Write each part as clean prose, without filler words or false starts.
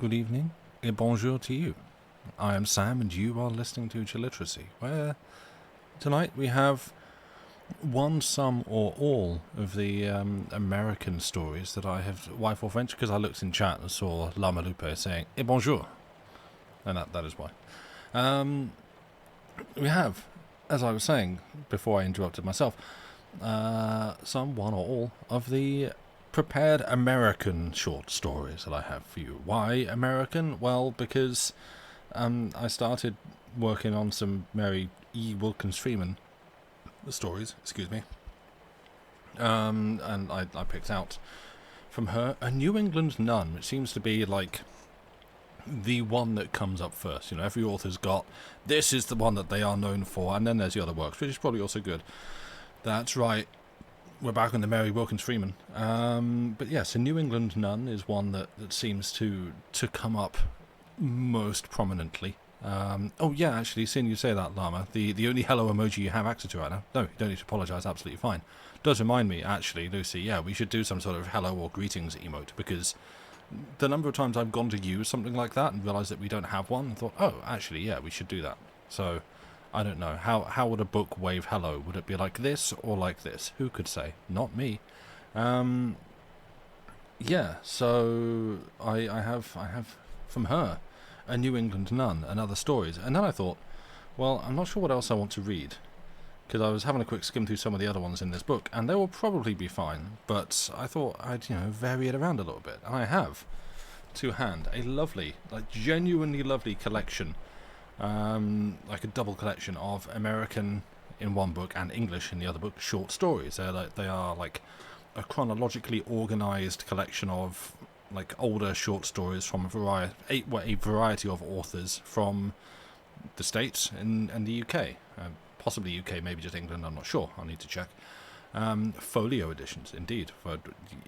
good evening, et bonjour to you. I am Sam, and you are listening to Chilliteracy, where tonight we have one, some, or all of the American stories that I have. Why for French? Because I looked in chat and saw La Malupe saying et bonjour, and that is why. We have, as I was saying before I interrupted myself, some, one, or all of the prepared American short stories that I have for you. Why American? Well, because I started working on some Mary E. Wilkins Freeman stories, and I picked out from her A New England Nun, which seems to be like the one that comes up first. You know, every author's got, this is the one that they are known for, and then there's the other works, which is probably also good. That's right. We're back on the Mary Wilkins Freeman. But yes, A New England Nun is one that seems to come up most prominently. Oh yeah, actually, seeing you say that, Llama, the only hello emoji you have access to right now. No, you don't need to apologise, absolutely fine. Does remind me, actually, Lucy, yeah, we should do some sort of hello or greetings emote, because the number of times I've gone to use something like that and realised that we don't have one, and thought, oh, actually, yeah, we should do that. So, I don't know, how would a book wave hello? Would it be like this or like this? Who could say? Not me. Yeah, so I have from her A New England Nun and other stories, and then I thought, well, I'm not sure what else I want to read, because I was having a quick skim through some of the other ones in this book, and they will probably be fine, but I thought I'd, vary it around a little bit, and I have, to hand, a lovely, like genuinely lovely collection, like a double collection of American in one book and English in the other book short stories. They are like a chronologically organised collection of like older short stories from a variety of authors from the States and the UK, possibly UK, maybe just England, I'm not sure, I'll need to check. Folio editions, indeed,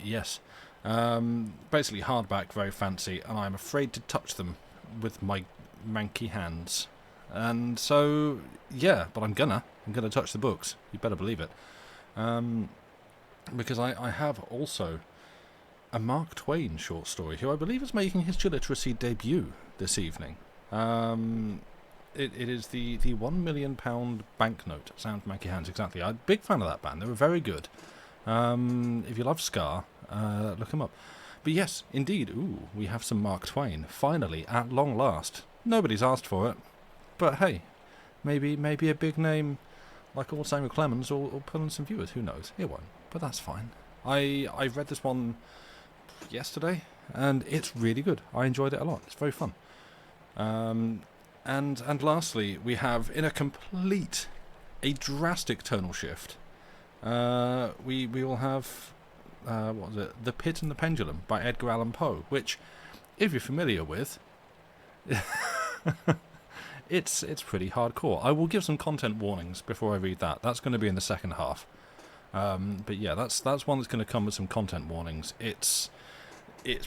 yes. Basically hardback, very fancy, and I'm afraid to touch them with my manky hands. And so, yeah, but I'm gonna touch the books, you better believe it. Because I have also a Mark Twain short story, who I believe is making his Chilliteracy debut this evening. It is the £1 million banknote. Sound Manky Hands, exactly. I'm a big fan of that band. They were very good. If you love ska, look them up. But yes, indeed, we have some Mark Twain, finally, at long last. Nobody's asked for it, but hey, maybe a big name like old Samuel Clemens will pull in some viewers, who knows? It won't, but that's fine. I read this one yesterday, and it's really good. I enjoyed it a lot. It's very fun. And lastly, we have, in a drastic tonal shift, we will have, what was it? The Pit and the Pendulum by Edgar Allan Poe, which, if you're familiar with, it's pretty hardcore. I will give some content warnings before I read that. That's going to be in the second half. But yeah, that's one that's going to come with some content warnings. It's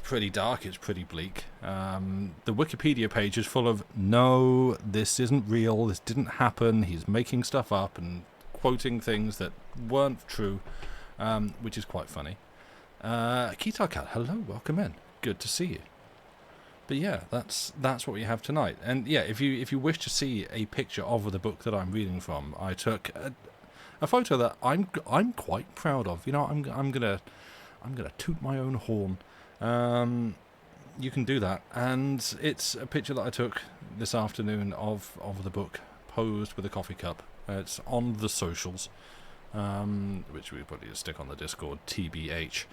pretty dark, it's pretty bleak. The Wikipedia page is full of, no, this isn't real, this didn't happen, he's making stuff up and quoting things that weren't true, which is quite funny. Kitar Cat, hello, welcome in. Good to see you. But yeah, that's what we have tonight. And yeah, if you wish to see a picture of the book that I'm reading from, I took a photo that I'm quite proud of. I'm gonna toot my own horn. You can do that, and it's a picture that I took this afternoon of the book, posed with a coffee cup. It's on the socials, which we probably just stick on the Discord, TBH.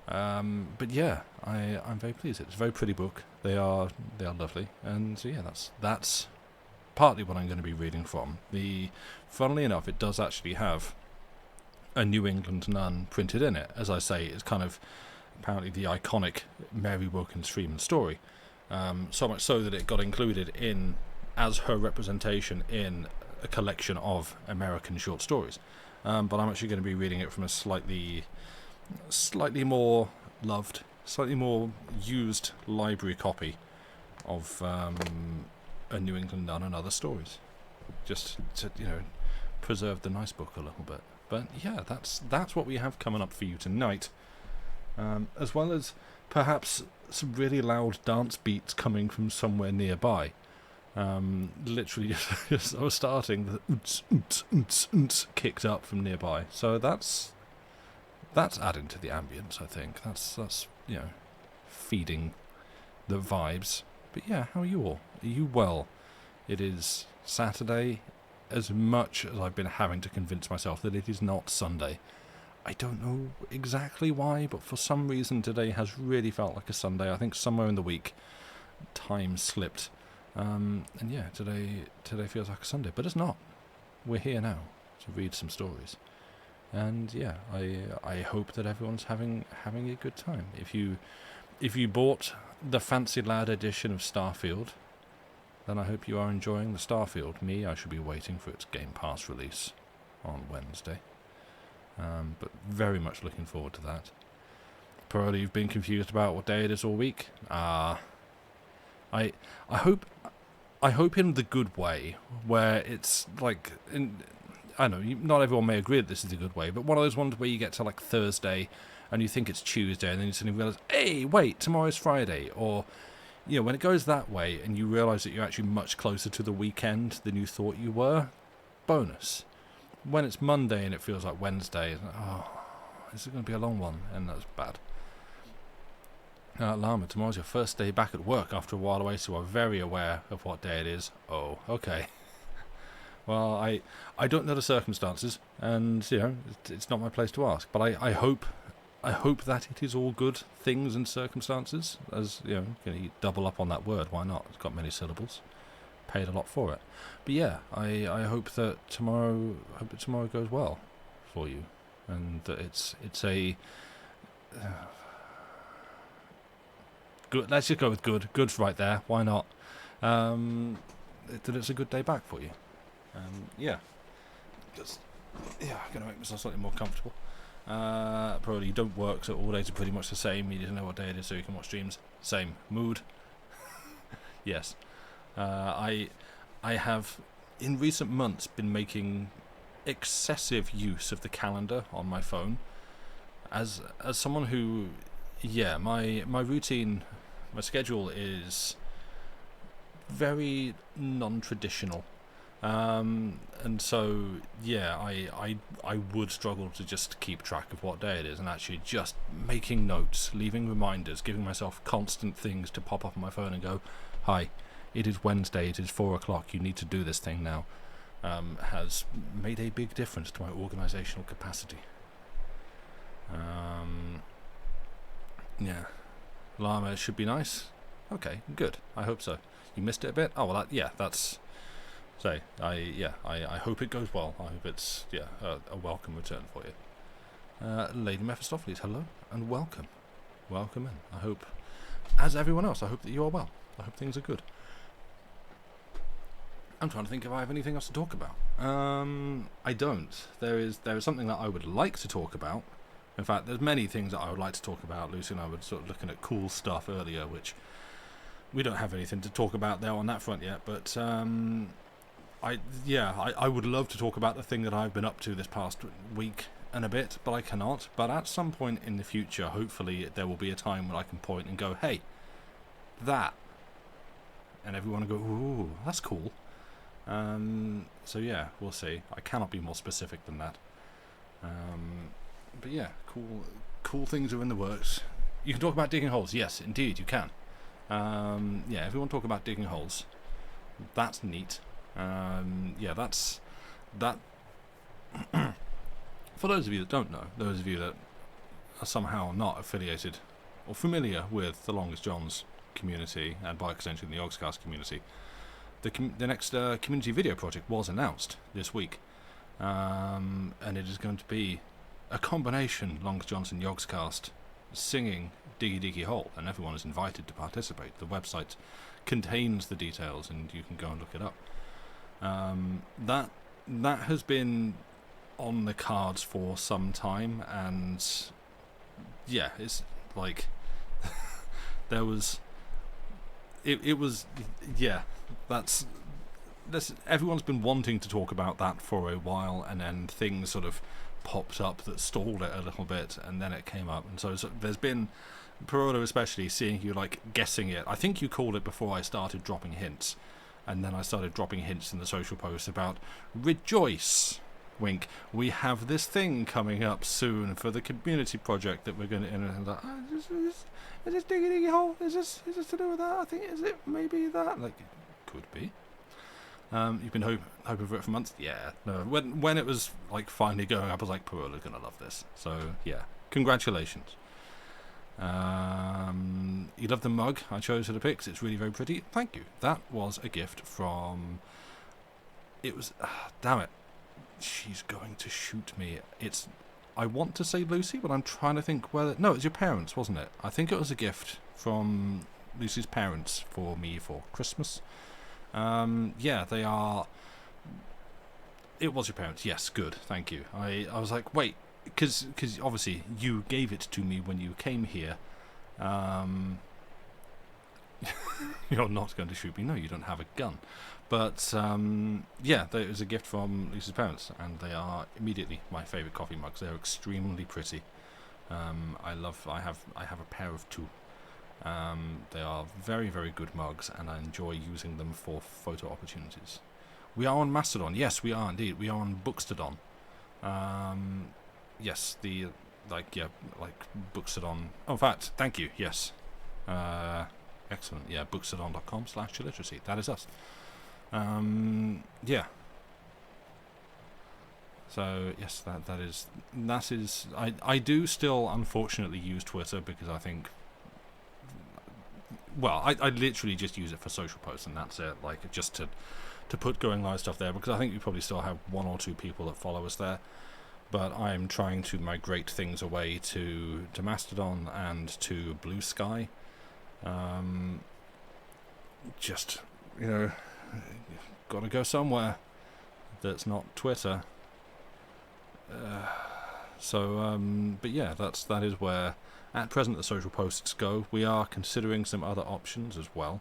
But yeah, I'm very pleased. It's a very pretty book. They are lovely, and so yeah, that's partly what I'm going to be reading from. Funnily enough, it does actually have A New England Nun printed in it. As I say, it's kind of apparently the iconic Mary Wilkins Freeman story, so much so that it got included in as her representation in a collection of American short stories. But I'm actually going to be reading it from a slightly more loved, slightly more used library copy of A New England Nun and Other Stories, just to preserve the nice book a little bit. But yeah, that's what we have coming up for you tonight. as well as perhaps some really loud dance beats coming from somewhere nearby. Literally just I was starting the oonts, oonts, oonts, oonts kicked up from nearby. So that's adding to the ambience, I think. That's feeding the vibes. But yeah, how are you all? Are you well? It is Saturday, as much as I've been having to convince myself that it is not Sunday. I don't know exactly why, but for some reason today has really felt like a Sunday. I think somewhere in the week time slipped. And yeah, today feels like a Sunday, but it's not. We're here now to read some stories. And yeah, I hope that everyone's having a good time. If you bought the fancy lad edition of Starfield, then I hope you are enjoying the Starfield. Me, I should be waiting for its Game Pass release on Wednesday. But very much looking forward to that. Probably you've been confused about what day it is all week. I hope in the good way, where it's like, I know not everyone may agree that this is the good way, but one of those ones where you get to like Thursday and you think it's Tuesday, and then you suddenly realise, hey, wait, tomorrow's Friday, or when it goes that way and you realise that you're actually much closer to the weekend than you thought you were, bonus. When it's Monday and it feels like Wednesday, this is going to be a long one, and that's bad. Llama, tomorrow's your first day back at work after a while away, so you are very aware of what day it is. Oh, okay. Well, I don't know the circumstances, and it's not my place to ask. But I hope that it is all good things and circumstances. As you double up on that word, why not? It's got many syllables. Paid a lot for it. But yeah, I hope that tomorrow goes well for you, and that it's a good. Let's just go with good. Good's right there. Why not? That it's a good day back for you. Yeah. I'm gonna make myself slightly more comfortable. Probably you don't work, so all days are pretty much the same. You need to know what day it is so you can watch streams. Same mood. Yes. I have in recent months been making excessive use of the calendar on my phone. As someone who, my routine, my schedule is very non-traditional. And so, I would struggle to just keep track of what day it is, and actually just making notes, leaving reminders, giving myself constant things to pop up on my phone and go, hi, it is Wednesday, it is 4 o'clock, you need to do this thing now, has made a big difference to my organisational capacity. Llama should be nice. Okay, good. I hope so. You missed it a bit? Oh, well, that's... So, I hope it goes well. I hope it's, a welcome return for you. Lady Mephistopheles, hello, and welcome. Welcome in. I hope, as everyone else, I hope that you are well. I hope things are good. I'm trying to think if I have anything else to talk about. I don't. There is something that I would like to talk about. In fact, there's many things that I would like to talk about. Lucy and I were sort of looking at cool stuff earlier, which we don't have anything to talk about there on that front yet, but I would love to talk about the thing that I've been up to this past week and a bit, but I cannot. But at some point in the future, hopefully there will be a time when I can point and go, hey, that. And everyone will go, ooh, that's cool. So yeah, we'll see. I cannot be more specific than that. But yeah, cool things are in the works. You can talk about digging holes. Yes, indeed, you can. Everyone talk about digging holes. That's neat. That's that. For those of you that don't know, those of you that are somehow not affiliated or familiar with the Longest John's community, and by extension the Yogscast community, the next community video project was announced this week, and it is going to be a combination Longest John's and Yogscast singing Diggy Diggy Hole, and everyone is invited to participate. The website contains the details, and you can go and look it up. That has been on the cards for some time, and it's like there was it was that's everyone's been wanting to talk about that for a while, and then things sort of popped up that stalled it a little bit, and then it came up. And so there's been, Perola especially, seeing you like guessing it. I think you called it before I started dropping hints, and then I started dropping hints in the social posts about rejoice. Wink. We have this thing coming up soon for the community project that we're going to. And like, is this diggy hole? Is this to do with that? I think is it maybe that? Like, it could be. You've been hoping for it for months. Yeah. No. When it was like finally going up, I was like, Perola's going to love this. So yeah, congratulations. You love the mug I chose for the pics. It's really very pretty. Thank you. That was a gift from. It was. Damn it. She's going to shoot me. I want to say Lucy, but I'm trying to think whether... No, it was your parents, wasn't it? I think it was a gift from Lucy's parents for me for Christmas. Yeah, they are... It was your parents. Yes, good. Thank you. I was like, wait, because obviously you gave it to me when you came here. You're not going to shoot me. No, you don't have a gun. But yeah, it was a gift from Lisa's parents, and they are immediately my favourite coffee mugs. They're extremely pretty. I have a pair of two. They are very, very good mugs, and I enjoy using them for photo opportunities. We are on Mastodon. Yes, we are indeed. We are on Bookstodon. Yes, Bookstodon. Oh, in fact, thank you. Yes. Excellent. Yeah, bookstodon.com/literacy. That is us. Yeah. So yes, that is. I do still unfortunately use Twitter because I think. Well, I literally just use it for social posts, and that's it. Like just to put going live stuff there, because I think we probably still have 1 or 2 people that follow us there. But I'm trying to migrate things away to Mastodon and to Blue Sky. Just got to go somewhere that's not Twitter. But yeah, that is where at present the social posts go. We are considering some other options as well.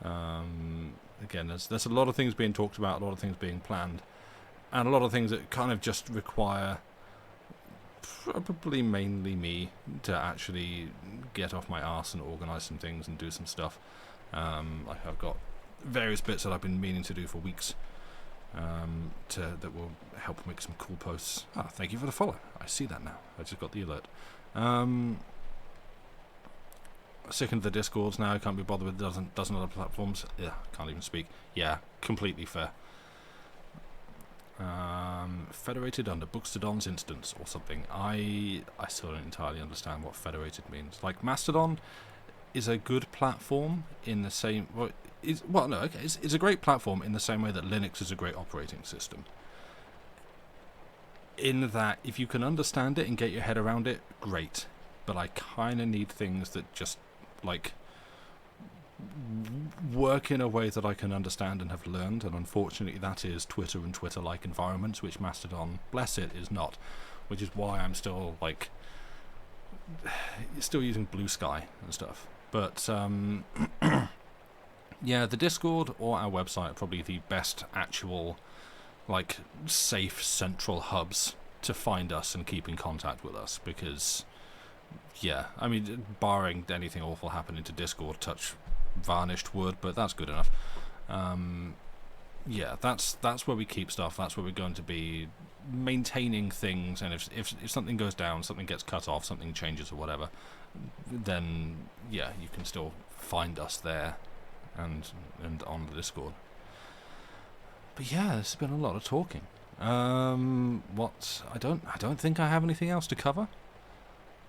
Again, there's a lot of things being talked about, a lot of things being planned, and a lot of things that kind of just require probably mainly me to actually get off my arse and organise some things and do some stuff. I've got various bits that I've been meaning to do for weeks that will help make some cool posts. Thank you for the follow. I see that now. I just got the alert. Sick of the Discords now. Can't be bothered with dozen other platforms. Yeah, can't even speak. Yeah, completely fair. Federated under Bookstodon's instance or something. I still don't entirely understand what federated means. Like Mastodon is a good platform in the same. It's a great platform in the same way that Linux is a great operating system. In that, if you can understand it and get your head around it, great. But I kind of need things that just like work in a way that I can understand and have learned, and unfortunately that is Twitter and Twitter-like environments, which Mastodon, bless it, is not. Which is why I'm still using Blue Sky and stuff. But yeah, the Discord or our website are probably the best actual safe central hubs to find us and keep in contact with us, because yeah, I mean, barring anything awful happening to Discord, touch varnished wood, but that's good enough. Yeah, that's where we keep stuff. That's where we're going to be maintaining things, and if something goes down, something gets cut off, something changes or whatever, then yeah, you can still find us there and on the Discord. But yeah, there's been a lot of talking. I don't think I have anything else to cover.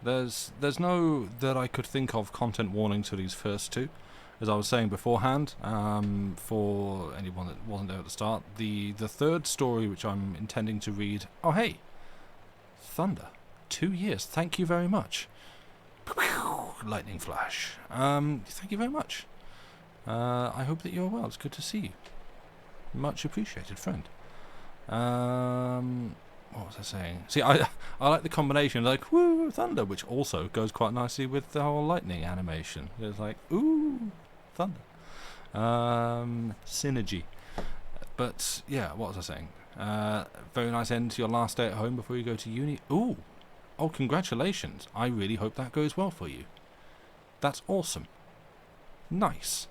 There's no that I could think of content warnings for these first 2. As I was saying beforehand, for anyone that wasn't there at the start, the third story which I'm intending to read... Oh, hey! Thunder. 2 years. Thank you very much. Lightning flash. Thank you very much. I hope that you're well. It's good to see you. Much appreciated, friend. What was I saying? See, I like the combination, woo, thunder, which also goes quite nicely with the whole lightning animation. It's ooh, thunder. Synergy. But yeah, what was I saying? Very nice end to your last day at home before you go to uni. Ooh, oh, congratulations! I really hope that goes well for you. That's awesome. Nice.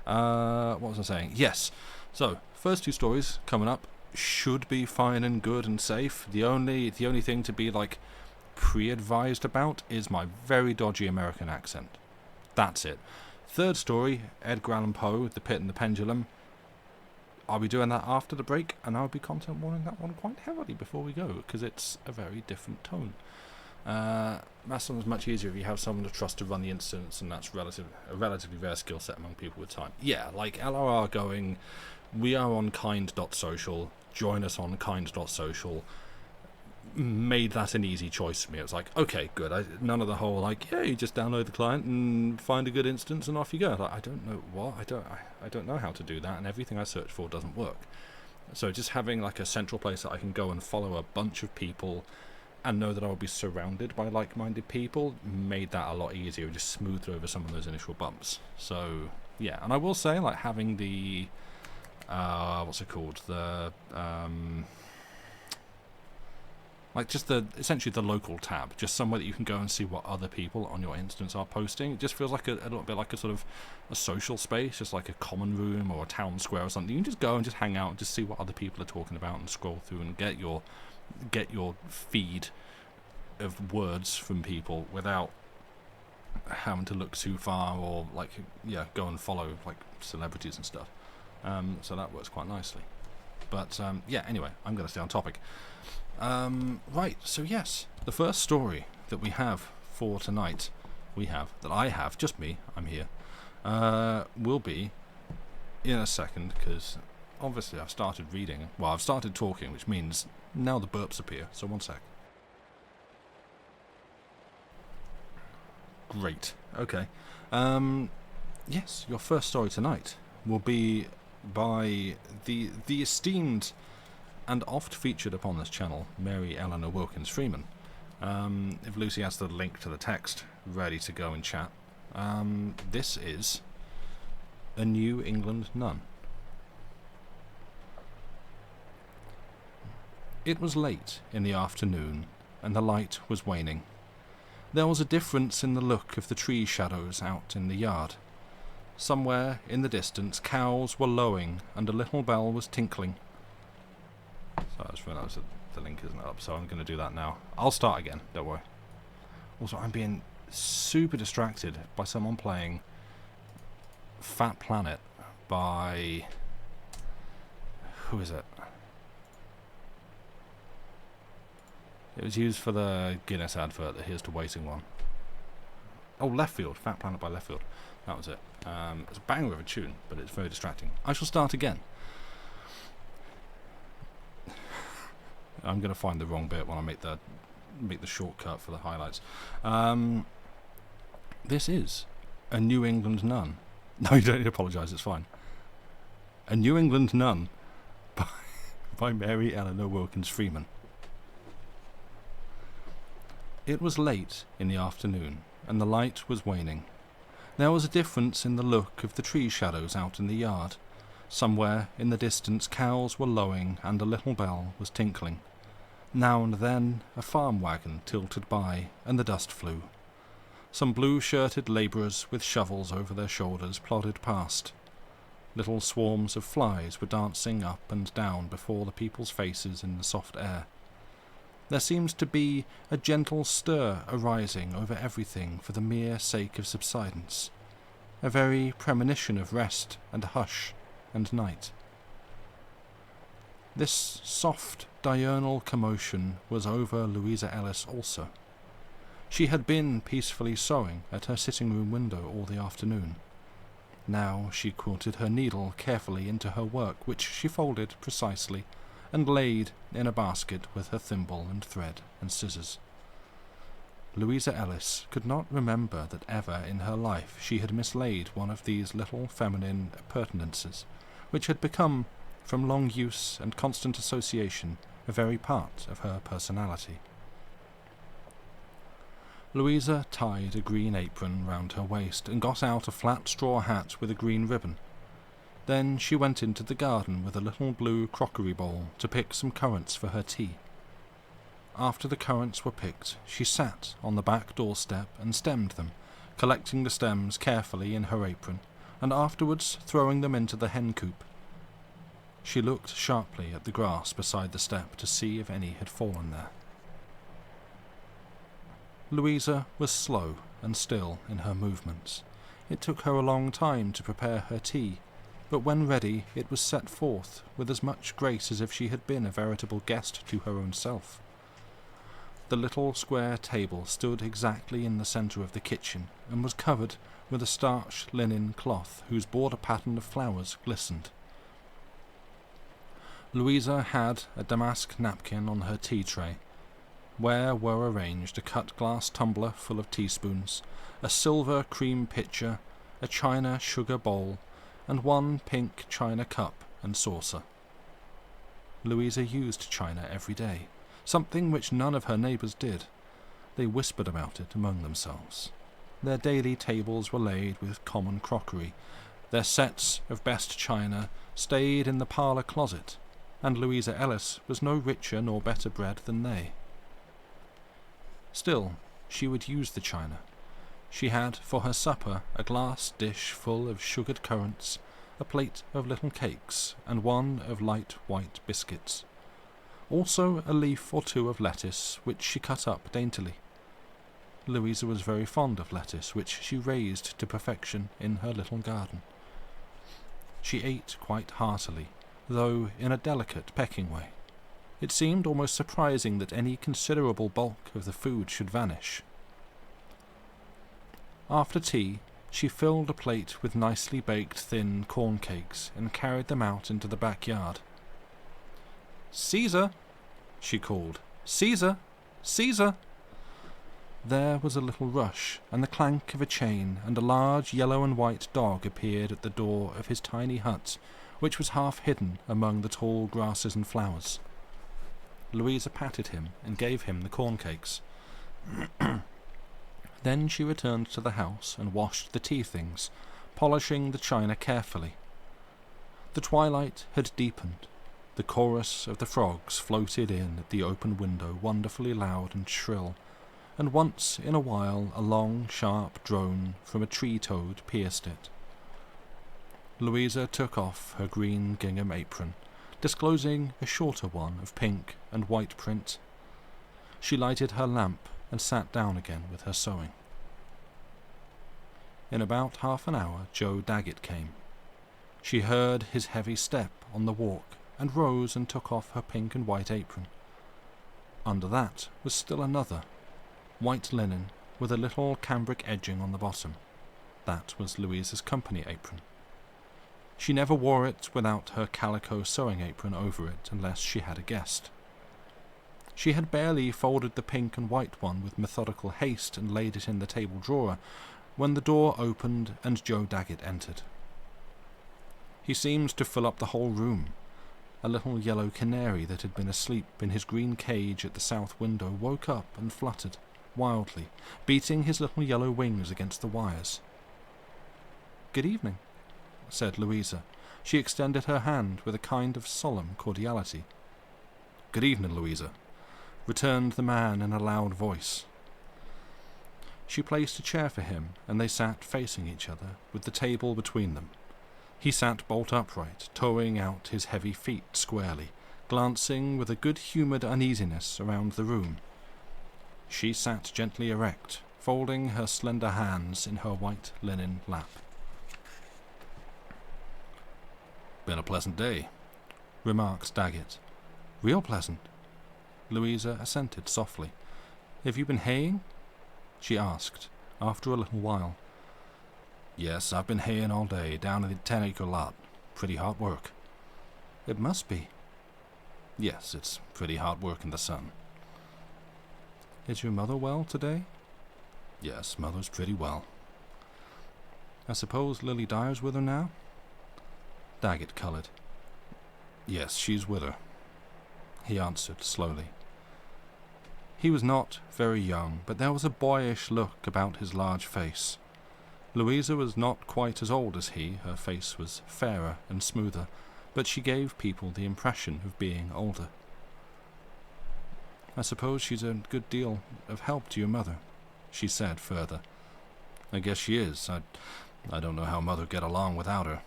What was I saying? Yes. So, first two stories coming up should be fine and good and safe. The only thing to be like pre-advised about is my very dodgy American accent. That's it. Third story, Edgar Allan Poe, The Pit and the Pendulum. I'll be doing that after the break, and I'll be content warning that one quite heavily before we go, because it's a very different tone. That's much easier if you have someone to trust to run the instance, and that's a relatively rare skill set among people with time. Yeah, like LRR going, we are on kind.social, join us on kind.social, made that an easy choice for me. It was like, okay, good. None of the whole like, yeah, you just download the client and find a good instance and off you go. Like, I don't know what, I don't know how to do that, and everything I search for doesn't work. So just having like a central place that I can go and follow a bunch of people and know that I'll be surrounded by like-minded people made that a lot easier. Just smoothed over some of those initial bumps. So yeah, and I will say, like, having the what's it called, the like just essentially the local tab, just somewhere that you can go and see what other people on your instance are posting. It just feels like a little bit like a sort of a social space, just like a common room or a town square or something. You can just go and just hang out and just see what other people are talking about and scroll through and get your feed of words from people without having to look too far or like, yeah, go and follow like celebrities and stuff. So that works quite nicely. But yeah, anyway, I'm going to stay on topic. Right, so yes, the first story that we have for tonight, just me, I'm here, will be in a second, because obviously I've started reading, well, I've started talking, which means now the burps appear, so one sec. Great, okay. Yes, your first story tonight will be by the esteemed and oft featured upon this channel, Mary Eleanor Wilkins Freeman. If Lucy has the link to the text ready to go in chat, this is A New England Nun. It was late in the afternoon, and the light was waning. There was a difference in the look of the tree shadows out in the yard. Somewhere in the distance, cows were lowing, and a little bell was tinkling. So I just realised that the link isn't up, so I'm going to do that now. I'll start again, don't worry. Also, I'm being super distracted by someone playing Fat Planet by... who is it? It was used for the Guinness advert, the Here's to Waiting one. Oh, Left Field. Fat Planet by Left Field. That was it. It's a banger of a tune, but it's very distracting. I shall start again. I'm going to find the wrong bit when I make the shortcut for the highlights. This is A New England Nun. No, you don't need to apologise, it's fine. A New England Nun by Mary Eleanor Wilkins Freeman. It was late in the afternoon, and the light was waning. There was a difference in the look of the tree shadows out in the yard. Somewhere in the distance cows were lowing, and a little bell was tinkling. Now and then a farm wagon tilted by, and the dust flew. Some blue-shirted labourers with shovels over their shoulders plodded past. Little swarms of flies were dancing up and down before the people's faces in the soft air. There seemed to be a gentle stir arising over everything for the mere sake of subsidence, a very premonition of rest and hush and night. This soft, diurnal commotion was over Louisa Ellis also. She had been peacefully sewing at her sitting-room window all the afternoon. Now she quilted her needle carefully into her work, which she folded precisely and laid in a basket with her thimble and thread and scissors. Louisa Ellis could not remember that ever in her life she had mislaid one of these little feminine appurtenances, which had become, from long use and constant association, a very part of her personality. Louisa tied a green apron round her waist and got out a flat straw hat with a green ribbon. Then she went into the garden with a little blue crockery bowl to pick some currants for her tea. After the currants were picked, she sat on the back doorstep and stemmed them, collecting the stems carefully in her apron, and afterwards throwing them into the hen coop. She looked sharply at the grass beside the step to see if any had fallen there. Louisa was slow and still in her movements. It took her a long time to prepare her tea, but when ready it was set forth with as much grace as if she had been a veritable guest to her own self. The little square table stood exactly in the centre of the kitchen, and was covered with a starched linen cloth whose border pattern of flowers glistened. Louisa had a damask napkin on her tea tray, where were arranged a cut-glass tumbler full of teaspoons, a silver cream pitcher, a china sugar bowl, and one pink china cup and saucer. Louisa used china every day, something which none of her neighbours did. They whispered about it among themselves. Their daily tables were laid with common crockery. Their sets of best china stayed in the parlour closet, and Louisa Ellis was no richer nor better bred than they. Still, she would use the china. She had for her supper a glass dish full of sugared currants, a plate of little cakes, and one of light white biscuits. Also a leaf or two of lettuce, which she cut up daintily. Louisa was very fond of lettuce, which she raised to perfection in her little garden. She ate quite heartily, though in a delicate, pecking way. It seemed almost surprising that any considerable bulk of the food should vanish. After tea, she filled a plate with nicely baked thin corn cakes and carried them out into the backyard. "Caesar!" she called. "Caesar! Caesar!" There was a little rush, and the clank of a chain, and a large yellow and white dog appeared at the door of his tiny hut, which was half hidden among the tall grasses and flowers. Louisa patted him and gave him the corn cakes. Then she returned to the house and washed the tea things, polishing the china carefully. The twilight had deepened. The chorus of the frogs floated in at the open window wonderfully loud and shrill, and once in a while a long, sharp drone from a tree-toad pierced it. Louisa took off her green gingham apron, disclosing a shorter one of pink and white print. She lighted her lamp and sat down again with her sewing. In about half an hour Joe Daggett came. She heard his heavy step on the walk, and rose and took off her pink and white apron. Under that was still another, white linen with a little cambric edging on the bottom. That was Louisa's company apron. She never wore it without her calico sewing apron over it unless she had a guest. She had barely folded the pink and white one with methodical haste and laid it in the table drawer when the door opened and Joe Daggett entered. He seemed to fill up the whole room. A little yellow canary that had been asleep in his green cage at the south window woke up and fluttered wildly, beating his little yellow wings against the wires. "Good evening," said Louisa. She extended her hand with a kind of solemn cordiality. "Good evening, Louisa," returned the man in a loud voice. She placed a chair for him, and they sat facing each other, with the table between them. He sat bolt upright, toeing out his heavy feet squarely, glancing with a good-humoured uneasiness around the room. She sat gently erect, folding her slender hands in her white linen lap. "Been a pleasant day," remarked Daggett. "Real pleasant," Louisa assented softly. "Have you been haying?" she asked, after a little while. "Yes, I've been haying all day, down in the 10-acre lot. Pretty hard work." "It must be." "Yes, it's pretty hard work in the sun." "Is your mother well today?" "Yes, Mother's pretty well." "I suppose Lily Dyer's with her now?" Daggett coloured. "Yes, she's with her," he answered slowly. He was not very young, but there was a boyish look about his large face. Louisa was not quite as old as he, her face was fairer and smoother, but she gave people the impression of being older. "I suppose she's a good deal of help to your mother," she said further. "I guess she is. I don't know how Mother'd get along without her,"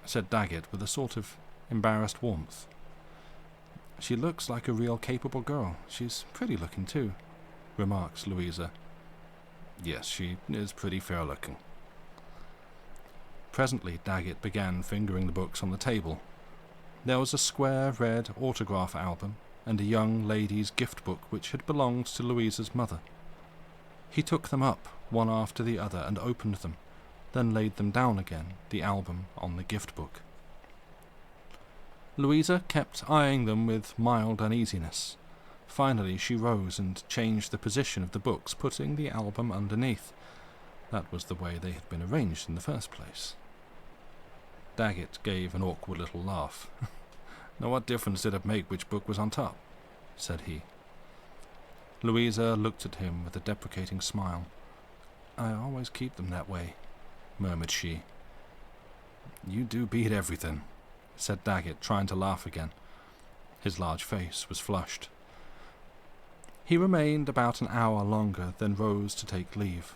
said Daggett with a sort of embarrassed warmth. "She looks like a real capable girl. She's pretty looking too," remarked Louisa. "Yes, she is pretty fair looking." Presently Daggett began fingering the books on the table. There was a square red autograph album and a young lady's gift book which had belonged to Louisa's mother. He took them up, one after the other, and opened them, then laid them down again, the album on the gift book. Louisa kept eyeing them with mild uneasiness. Finally she rose and changed the position of the books, putting the album underneath. That was the way they had been arranged in the first place. Daggett gave an awkward little laugh. "Now what difference did it make which book was on top?" said he. Louisa looked at him with a deprecating smile. "I always keep them that way," murmured she. "You do beat everything," said Daggett, trying to laugh again. His large face was flushed. He remained about an hour longer, then rose to take leave.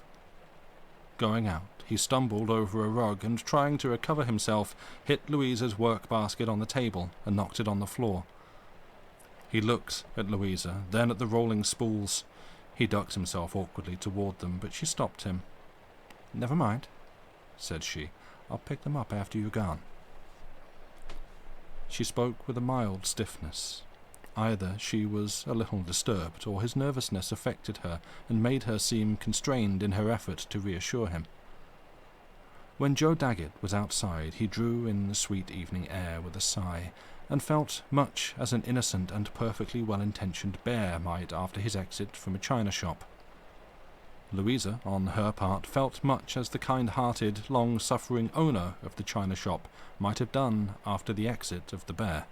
Going out, he stumbled over a rug and, trying to recover himself, hit Louisa's work-basket on the table and knocked it on the floor. He looked at Louisa, then at the rolling spools. He ducked himself awkwardly toward them, but she stopped him. "Never mind," said she. "I'll pick them up after you're gone." She spoke with a mild stiffness. Either she was a little disturbed, or his nervousness affected her and made her seem constrained in her effort to reassure him. When Joe Daggett was outside, he drew in the sweet evening air with a sigh, and felt much as an innocent and perfectly well-intentioned bear might after his exit from a china shop. Louisa, on her part, felt much as the kind-hearted, long-suffering owner of the china shop might have done after the exit of the bear.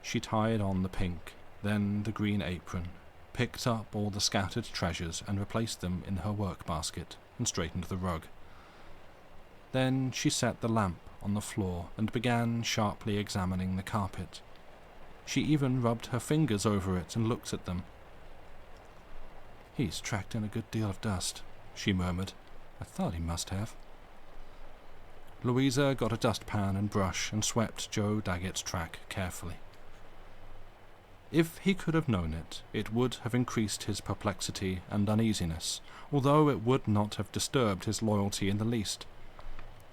She tied on the pink, then the green apron, picked up all the scattered treasures and replaced them in her work-basket, and straightened the rug. Then she set the lamp on the floor and began sharply examining the carpet. She even rubbed her fingers over it and looked at them. "He's tracked in a good deal of dust," she murmured. "I thought he must have." Louisa got a dustpan and brush and swept Joe Daggett's track carefully. If he could have known it, it would have increased his perplexity and uneasiness, although it would not have disturbed his loyalty in the least.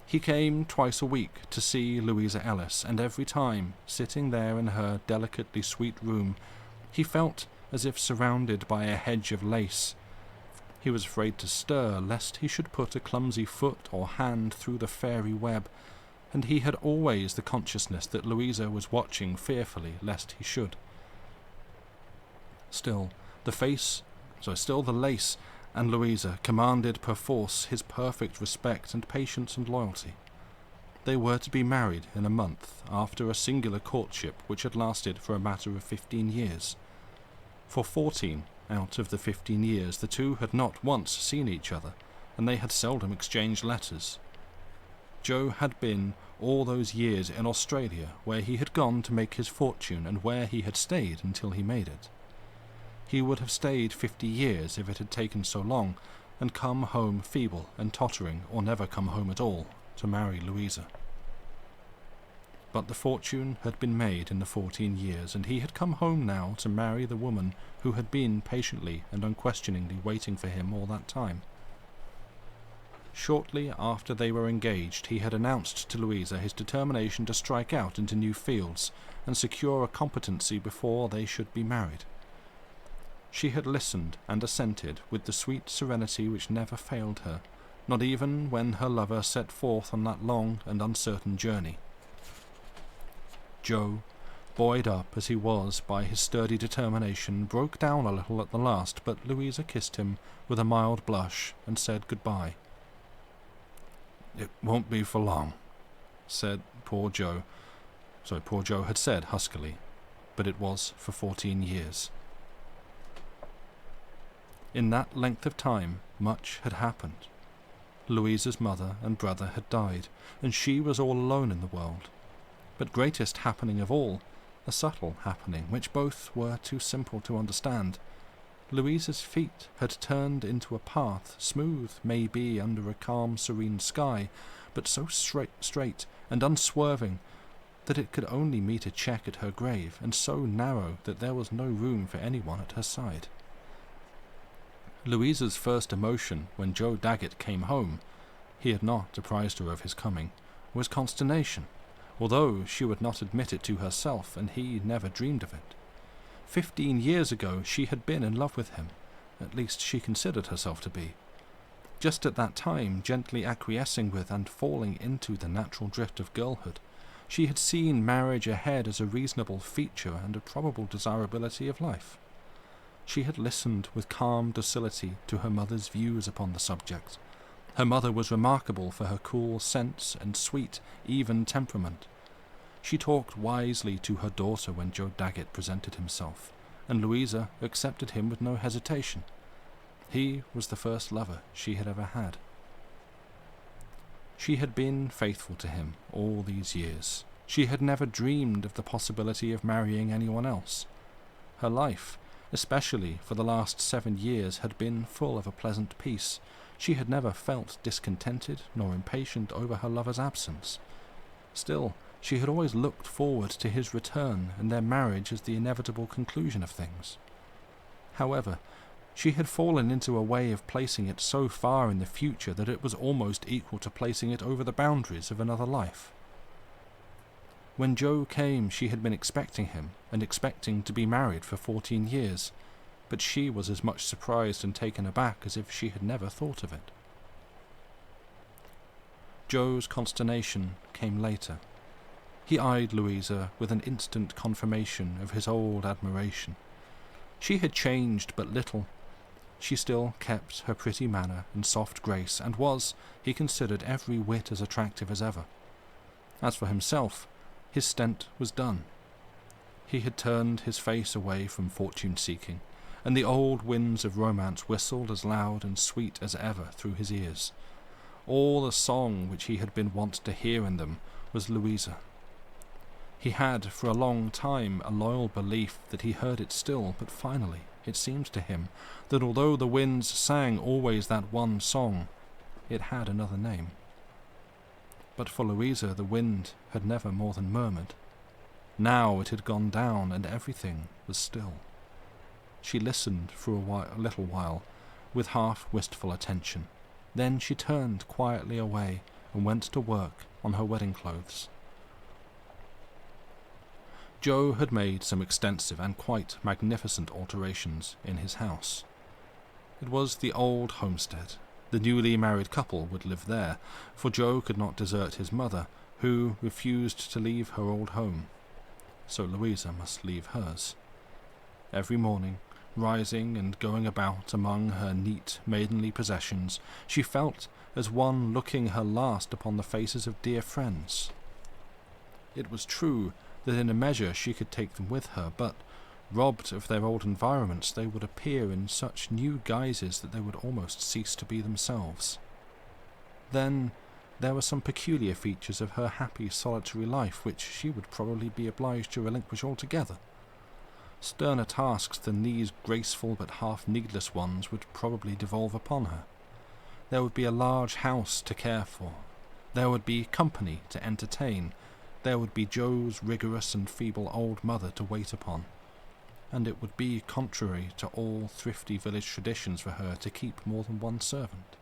He came twice a week to see Louisa Ellis, and every time, sitting there in her delicately sweet room, he felt as if surrounded by a hedge of lace. He was afraid to stir, lest he should put a clumsy foot or hand through the fairy web, and he had always the consciousness that Louisa was watching fearfully, lest he should. Still the lace and Louisa commanded perforce his perfect respect and patience and loyalty. They were to be married in a month, after a singular courtship which had lasted for a matter of 15 years. For 14 out of the 15 years the two had not once seen each other, and they had seldom exchanged letters. Joe had been all those years in Australia, where he had gone to make his fortune, and where he had stayed until he made it. He would have stayed 50 years if it had taken so long, and come home feeble and tottering, or never come home at all, to marry Louisa. But the fortune had been made in the 14 years, and he had come home now to marry the woman who had been patiently and unquestioningly waiting for him all that time. Shortly after they were engaged, he had announced to Louisa his determination to strike out into new fields and secure a competency before they should be married. She had listened and assented with the sweet serenity which never failed her, not even when her lover set forth on that long and uncertain journey. Joe, buoyed up as he was by his sturdy determination, broke down a little at the last, but Louisa kissed him with a mild blush and said goodbye. "It won't be for long," said poor Joe. Poor Joe had said huskily, but it was for 14 years. In that length of time, much had happened. Louisa's mother and brother had died, and she was all alone in the world. But greatest happening of all, a subtle happening which both were too simple to understand. Louisa's feet had turned into a path, smooth, maybe, under a calm, serene sky, but so straight and unswerving that it could only meet a check at her grave, and so narrow that there was no room for anyone at her side. Louisa's first emotion when Joe Daggett came home — he had not apprised her of his coming — was consternation, although she would not admit it to herself, and he never dreamed of it. 15 years ago she had been in love with him, at least she considered herself to be. Just at that time, gently acquiescing with and falling into the natural drift of girlhood, she had seen marriage ahead as a reasonable feature and a probable desirability of life. She had listened with calm docility to her mother's views upon the subject. Her mother was remarkable for her cool sense and sweet, even temperament. She talked wisely to her daughter when Joe Daggett presented himself, and Louisa accepted him with no hesitation. He was the first lover she had ever had. She had been faithful to him all these years. She had never dreamed of the possibility of marrying anyone else. Her life, especially for the last 7 years, had been full of a pleasant peace. She had never felt discontented nor impatient over her lover's absence. Still, she had always looked forward to his return and their marriage as the inevitable conclusion of things. However, she had fallen into a way of placing it so far in the future that it was almost equal to placing it over the boundaries of another life. When Joe came, she had been expecting him, and expecting to be married for 14 years, but she was as much surprised and taken aback as if she had never thought of it. Joe's consternation came later. He eyed Louisa with an instant confirmation of his old admiration. She had changed but little. She still kept her pretty manner and soft grace, and was, he considered, every whit as attractive as ever. As for himself, his stent was done. He had turned his face away from fortune-seeking, and the old winds of romance whistled as loud and sweet as ever through his ears. All the song which he had been wont to hear in them was Louisa. He had for a long time a loyal belief that he heard it still, but finally it seemed to him that although the winds sang always that one song, it had another name. But for Louisa the wind had never more than murmured. Now it had gone down, and everything was still. She listened for a little while, with half-wistful attention. Then she turned quietly away and went to work on her wedding clothes. Joe had made some extensive and quite magnificent alterations in his house. It was the old homestead. The newly married couple would live there, for Joe could not desert his mother, who refused to leave her old home. So Louisa must leave hers. Every morning, rising and going about among her neat maidenly possessions, she felt as one looking her last upon the faces of dear friends. It was true that in a measure she could take them with her, but robbed of their old environments, they would appear in such new guises that they would almost cease to be themselves. Then there were some peculiar features of her happy solitary life which she would probably be obliged to relinquish altogether. Sterner tasks than these graceful but half-needless ones would probably devolve upon her. There would be a large house to care for. There would be company to entertain. There would be Joe's rigorous and feeble old mother to wait upon. And it would be contrary to all thrifty village traditions for her to keep more than one servant.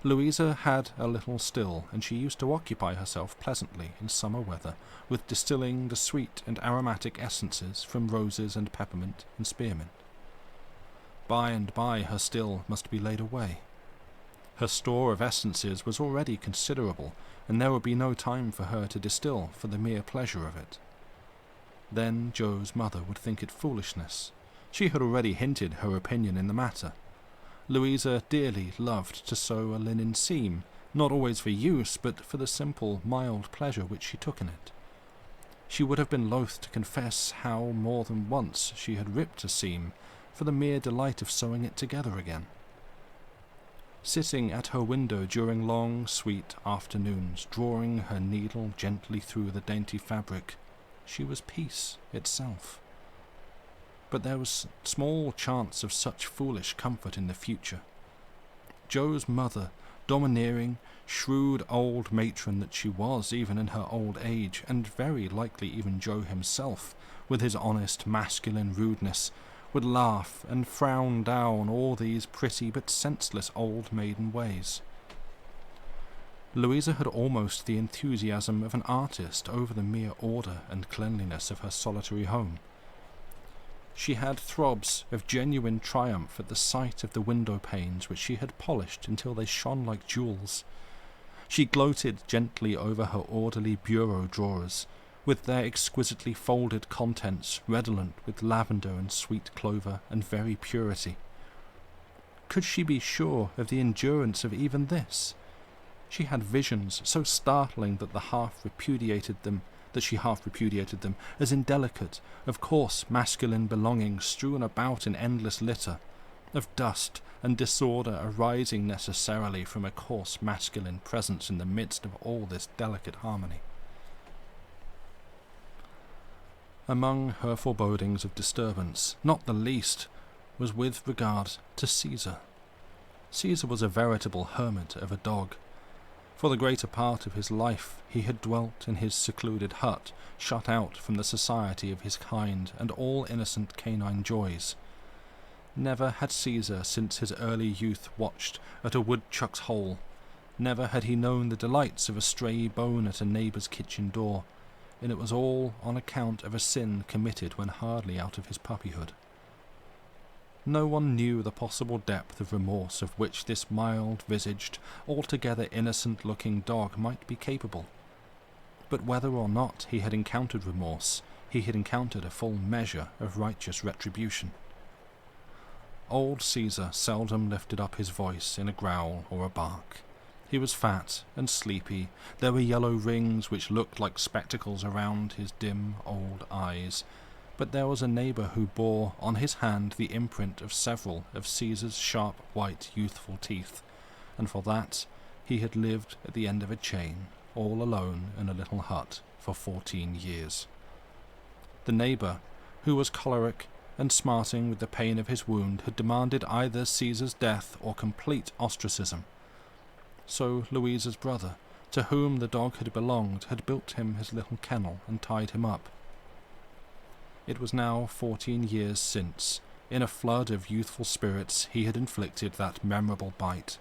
Louisa had a little still, and she used to occupy herself pleasantly in summer weather with distilling the sweet and aromatic essences from roses and peppermint and spearmint. By and by her still must be laid away. Her store of essences was already considerable, and there would be no time for her to distill for the mere pleasure of it. Then Joe's mother would think it foolishness. She had already hinted her opinion in the matter. Louisa dearly loved to sew a linen seam, not always for use, but for the simple, mild pleasure which she took in it. She would have been loath to confess how more than once she had ripped a seam for the mere delight of sewing it together again. sitting at her window during long, sweet afternoons, drawing her needle gently through the dainty fabric. She was peace itself. But there was small chance of such foolish comfort in the future. Joe's mother, domineering, shrewd old matron that she was even in her old age, and very likely even Joe himself, with his honest masculine rudeness, would laugh and frown down all these pretty but senseless old maiden ways. Louisa had almost the enthusiasm of an artist over the mere order and cleanliness of her solitary home. She had throbs of genuine triumph at the sight of the window panes which she had polished until they shone like jewels. She gloated gently over her orderly bureau drawers, with their exquisitely folded contents redolent with lavender and sweet clover and very purity. Could she be sure of the endurance of even this? She had visions so startling that she half repudiated them as indelicate, of coarse masculine belongings strewn about in endless litter, of dust and disorder arising necessarily from a coarse masculine presence in the midst of all this delicate harmony. Among her forebodings of disturbance, not the least, was with regard to Caesar. Caesar was a veritable hermit of a dog. For the greater part of his life he had dwelt in his secluded hut, shut out from the society of his kind and all innocent canine joys. Never had Caesar since his early youth watched at a woodchuck's hole. Never had he known the delights of a stray bone at a neighbour's kitchen door, and it was all on account of a sin committed when hardly out of his puppyhood. No one knew the possible depth of remorse of which this mild-visaged, altogether innocent-looking dog might be capable. But whether or not he had encountered remorse, he had encountered a full measure of righteous retribution. Old Caesar seldom lifted up his voice in a growl or a bark. He was fat and sleepy. There were yellow rings which looked like spectacles around his dim old eyes, but there was a neighbour who bore on his hand the imprint of several of Caesar's sharp white youthful teeth, and for that he had lived at the end of a chain, all alone in a little hut, for 14 years. The neighbour, who was choleric and smarting with the pain of his wound, had demanded either Caesar's death or complete ostracism. So Louisa's brother, to whom the dog had belonged, had built him his little kennel and tied him up. It was now 14 years since, in a flood of youthful spirits, he had inflicted that memorable bite,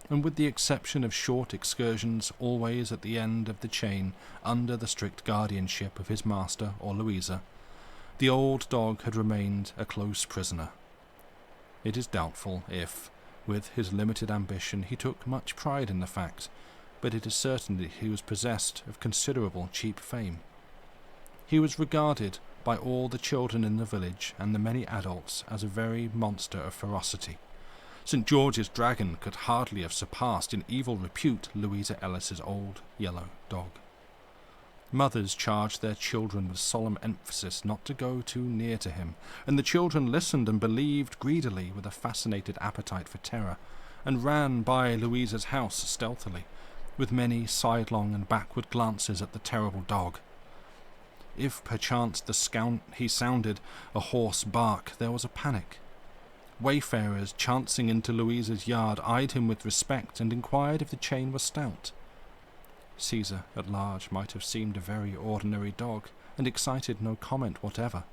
and with the exception of short excursions always at the end of the chain under the strict guardianship of his master or Louisa, the old dog had remained a close prisoner. It is doubtful if, with his limited ambition, he took much pride in the fact, but it is certain that he was possessed of considerable cheap fame. He was regarded by all the children in the village and the many adults as a very monster of ferocity. St. George's dragon could hardly have surpassed in evil repute Louisa Ellis's old yellow dog. Mothers charged their children with solemn emphasis not to go too near to him, and the children listened and believed greedily with a fascinated appetite for terror, and ran by Louisa's house stealthily, with many sidelong and backward glances at the terrible dog. If perchance he sounded a hoarse bark, there was a panic. Wayfarers chancing into Louisa's yard eyed him with respect and inquired if the chain was stout. Caesar at large might have seemed a very ordinary dog, and excited no comment whatever.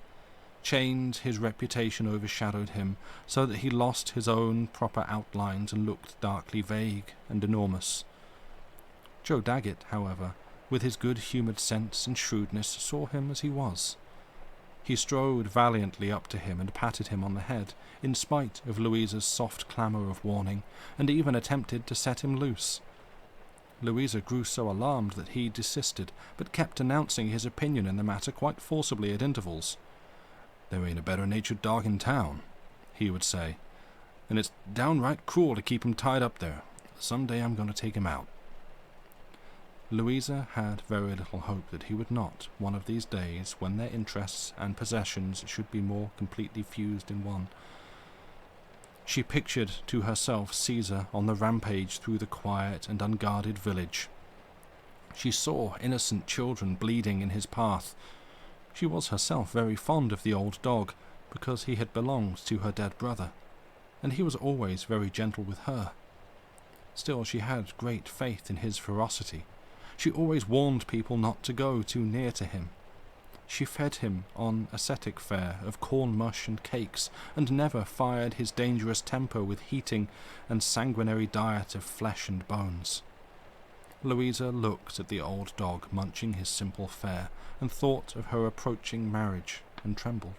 Chained, his reputation overshadowed him, so that he lost his own proper outlines and looked darkly vague and enormous. Joe Daggett, however, with his good-humoured sense and shrewdness, saw him as he was. He strode valiantly up to him and patted him on the head, in spite of Louisa's soft clamour of warning, and even attempted to set him loose. Louisa grew so alarmed that he desisted, but kept announcing his opinion in the matter quite forcibly at intervals. "There ain't a better-natured dog in town," he would say, "and it's downright cruel to keep him tied up there. Some day I'm going to take him out." Louisa had very little hope that he would not, one of these days, when their interests and possessions should be more completely fused in one. She pictured to herself Caesar on the rampage through the quiet and unguarded village. She saw innocent children bleeding in his path. She was herself very fond of the old dog, because he had belonged to her dead brother, and he was always very gentle with her. Still, she had great faith in his ferocity. She always warned people not to go too near to him. She fed him on ascetic fare of corn mush and cakes, and never fired his dangerous temper with heating and sanguinary diet of flesh and bones. Louisa looked at the old dog munching his simple fare, and thought of her approaching marriage, and trembled.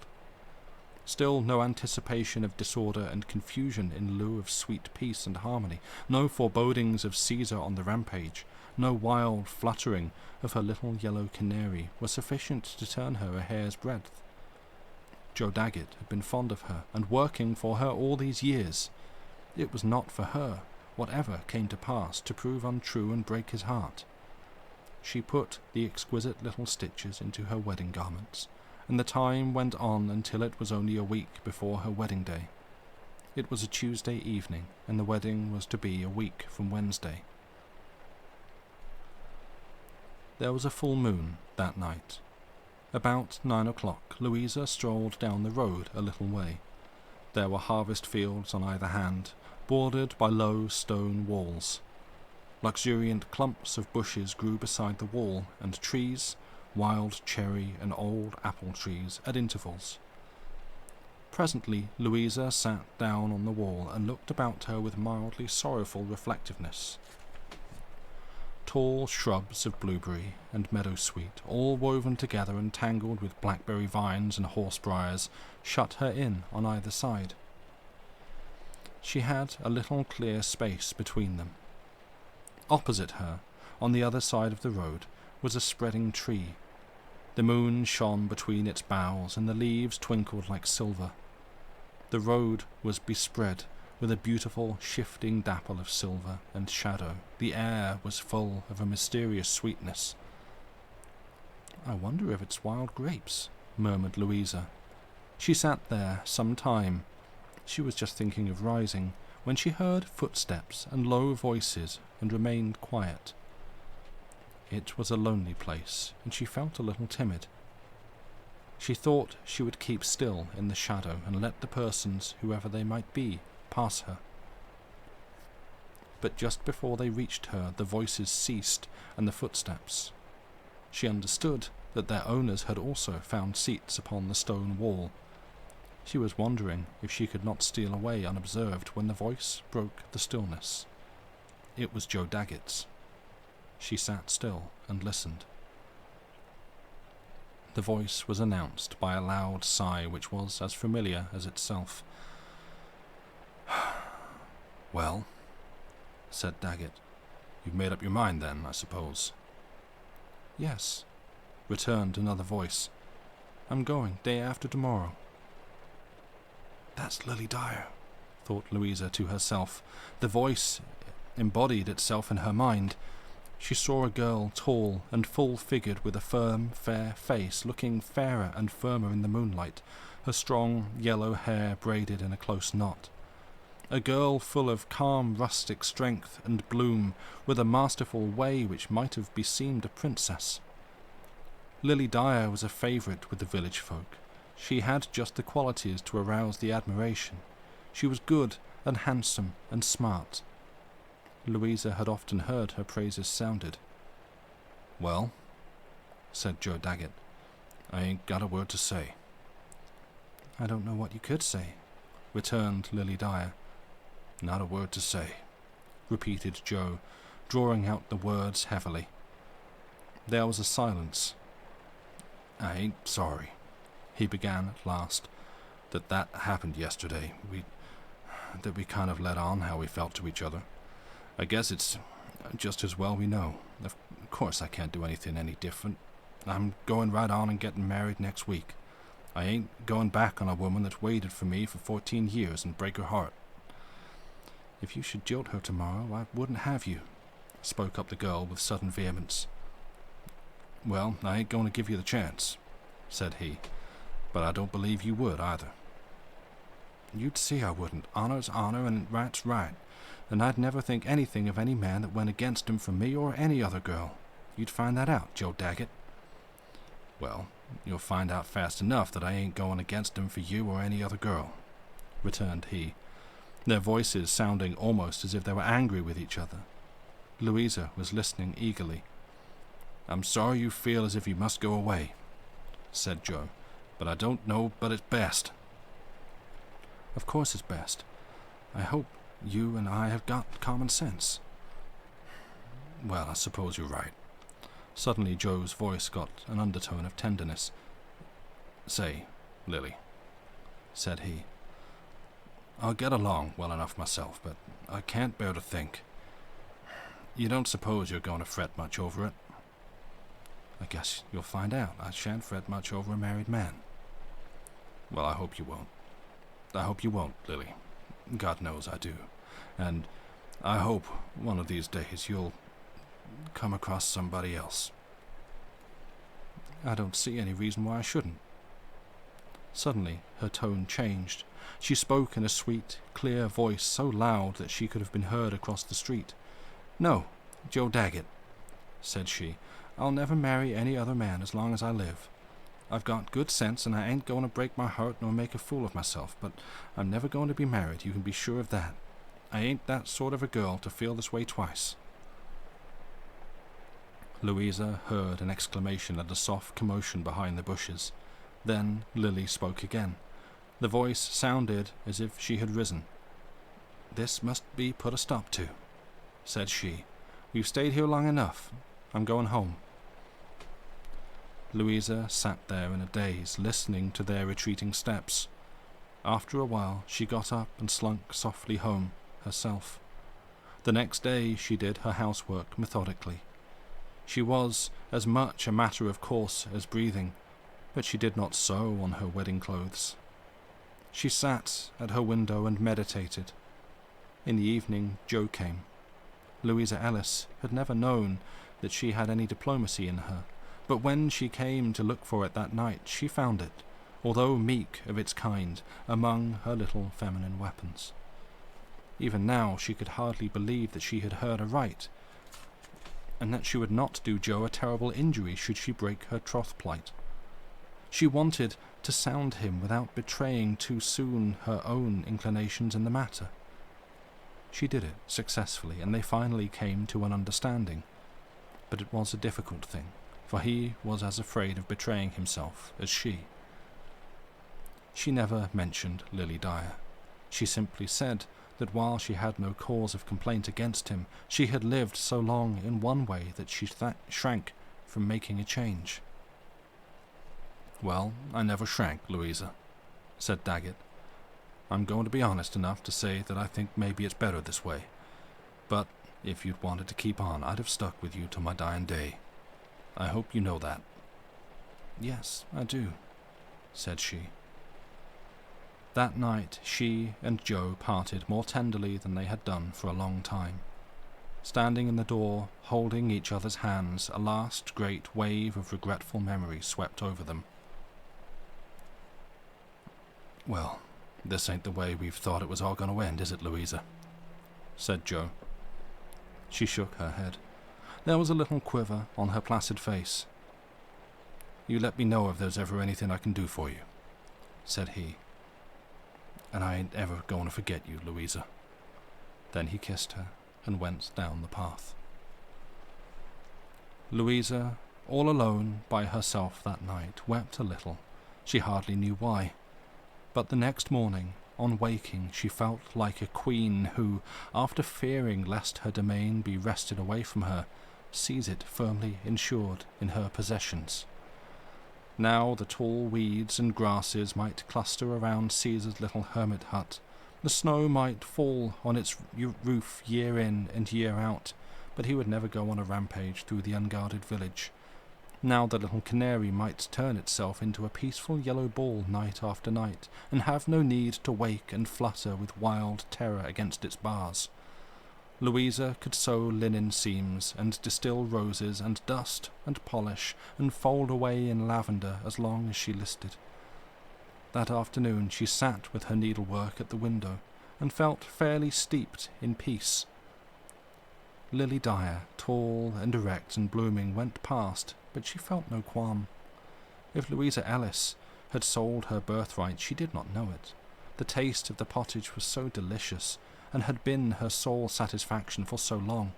Still no anticipation of disorder and confusion in lieu of sweet peace and harmony, no forebodings of Caesar on the rampage, no wild fluttering of her little yellow canary were sufficient to turn her a hair's breadth. Joe Daggett had been fond of her, and working for her all these years. It was not for her, whatever came to pass, to prove untrue and break his heart. She put the exquisite little stitches into her wedding garments, and the time went on until it was only a week before her wedding day. It was a Tuesday evening, and the wedding was to be a week from Wednesday. There was a full moon that night. About 9 o'clock, Louisa strolled down the road a little way. There were harvest fields on either hand, bordered by low stone walls. Luxuriant clumps of bushes grew beside the wall, and trees, wild cherry and old apple trees, at intervals. Presently Louisa sat down on the wall and looked about her with mildly sorrowful reflectiveness. Tall shrubs of blueberry and meadowsweet, all woven together and tangled with blackberry vines and horsebriars, shut her in on either side. She had a little clear space between them. Opposite her, on the other side of the road, was a spreading tree. The moon shone between its boughs, and the leaves twinkled like silver. The road was bespread with a beautiful shifting dapple of silver and shadow. The air was full of a mysterious sweetness. "I wonder if it's wild grapes," murmured Louisa. She sat there some time. She was just thinking of rising, when she heard footsteps and low voices, and remained quiet. It was a lonely place, and she felt a little timid. She thought she would keep still in the shadow and let the persons, whoever they might be, pass her. But just before they reached her, the voices ceased and the footsteps. She understood that their owners had also found seats upon the stone wall. She was wondering if she could not steal away unobserved when the voice broke the stillness. It was Joe Daggett's. She sat still and listened. The voice was announced by a loud sigh which was as familiar as itself. "Well," said Daggett, "you've made up your mind then, I suppose?" "Yes," returned another voice. "I'm going day after tomorrow." "That's Lily Dyer," thought Louisa to herself. The voice embodied itself in her mind. She saw a girl, tall and full-figured, with a firm, fair face, looking fairer and firmer in the moonlight, her strong yellow hair braided in a close knot. A girl full of calm rustic strength and bloom, with a masterful way which might have beseemed a princess. Lily Dyer was a favourite with the village folk. She had just the qualities to arouse the admiration. She was good and handsome and smart. Louisa had often heard her praises sounded. "Well," said Joe Daggett, "I ain't got a word to say." "I don't know what you could say," returned Lily Dyer. "Not a word to say," repeated Joe, drawing out the words heavily. There was a silence. "I ain't sorry," he began at last, that happened yesterday. That we kind of let on how we felt to each other. I guess it's just as well we know. Of course I can't do anything any different. I'm going right on and getting married next week. I ain't going back on a woman that's waited for me for 14 years and break her heart." "If you should jilt her tomorrow, I wouldn't have you," spoke up the girl with sudden vehemence. "Well, I ain't going to give you the chance," said he, "but I don't believe you would either." You'd see I wouldn't. Honor's honor and right's right. And I'd never think anything of any man that went against him for me or any other girl. You'd find that out, Joe Daggett. Well, you'll find out fast enough that I ain't going against him for you or any other girl, returned he, their voices sounding almost as if they were angry with each other. Louisa was listening eagerly. I'm sorry you feel as if you must go away, said Joe, but I don't know but it's best. Of course it's best. I hope you and I have got common sense. Well, I suppose you're right. Suddenly Joe's voice got an undertone of tenderness. Say, Lily, said he, I'll get along well enough myself, but I can't bear to think. You don't suppose you're going to fret much over it? I guess you'll find out. I shan't fret much over a married man. Well, I hope you won't. I hope you won't, Lily. God knows I do. And I hope one of these days you'll come across somebody else. I don't see any reason why I shouldn't. Suddenly her tone changed. She spoke in a sweet, clear voice so loud that she could have been heard across the street. No, Joe Daggett, said she, I'll never marry any other man as long as I live. I've got good sense, and I ain't going to break my heart nor make a fool of myself, but I'm never going to be married, you can be sure of that. I ain't that sort of a girl to feel this way twice. Louisa heard an exclamation and a soft commotion behind the bushes. Then Lily spoke again. The voice sounded as if she had risen. This must be put a stop to, said she. We've stayed here long enough. I'm going home. Louisa sat there in a daze, listening to their retreating steps. After a while she got up and slunk softly home herself. The next day she did her housework methodically. She was as much a matter of course as breathing, but she did not sew on her wedding clothes. She sat at her window and meditated. In the evening Joe came. Louisa Ellis had never known that she had any diplomacy in her, but when she came to look for it that night, she found it, although meek of its kind, among her little feminine weapons. Even now she could hardly believe that she had heard aright, and that she would not do Joe a terrible injury should she break her troth plight. She wanted to sound him without betraying too soon her own inclinations in the matter. She did it successfully, and they finally came to an understanding. But it was a difficult thing, for he was as afraid of betraying himself as she. She never mentioned Lily Dyer. She simply said that while she had no cause of complaint against him, she had lived so long in one way that she shrank from making a change. Well, I never shrank, Louisa, said Daggett. I'm going to be honest enough to say that I think maybe it's better this way. But if you'd wanted to keep on, I'd have stuck with you till my dying day. I hope you know that. Yes, I do, said she. That night she and Joe parted more tenderly than they had done for a long time. Standing in the door, holding each other's hands, a last great wave of regretful memory swept over them. Well, this ain't the way we've thought it was all going to end, is it, Louisa? Said Joe. She shook her head. There was a little quiver on her placid face. You let me know if there's ever anything I can do for you, said he. And I ain't ever going to forget you, Louisa. Then he kissed her and went down the path. Louisa, all alone by herself that night, wept a little. She hardly knew why. But the next morning, on waking, she felt like a queen who, after fearing lest her domain be wrested away from her, sees it firmly insured in her possessions. Now the tall weeds and grasses might cluster around Caesar's little hermit hut. The snow might fall on its roof year in and year out, but he would never go on a rampage through the unguarded village. Now the little canary might turn itself into a peaceful yellow ball night after night, and have no need to wake and flutter with wild terror against its bars. Louisa could sew linen seams, and distill roses, and dust, and polish, and fold away in lavender as long as she listed. That afternoon she sat with her needlework at the window and felt fairly steeped in peace. Lily Dyer, tall and erect and blooming, went past, but she felt no qualm. If Louisa Ellis had sold her birthright, she did not know it. The taste of the pottage was so delicious, and had been her sole satisfaction for so long.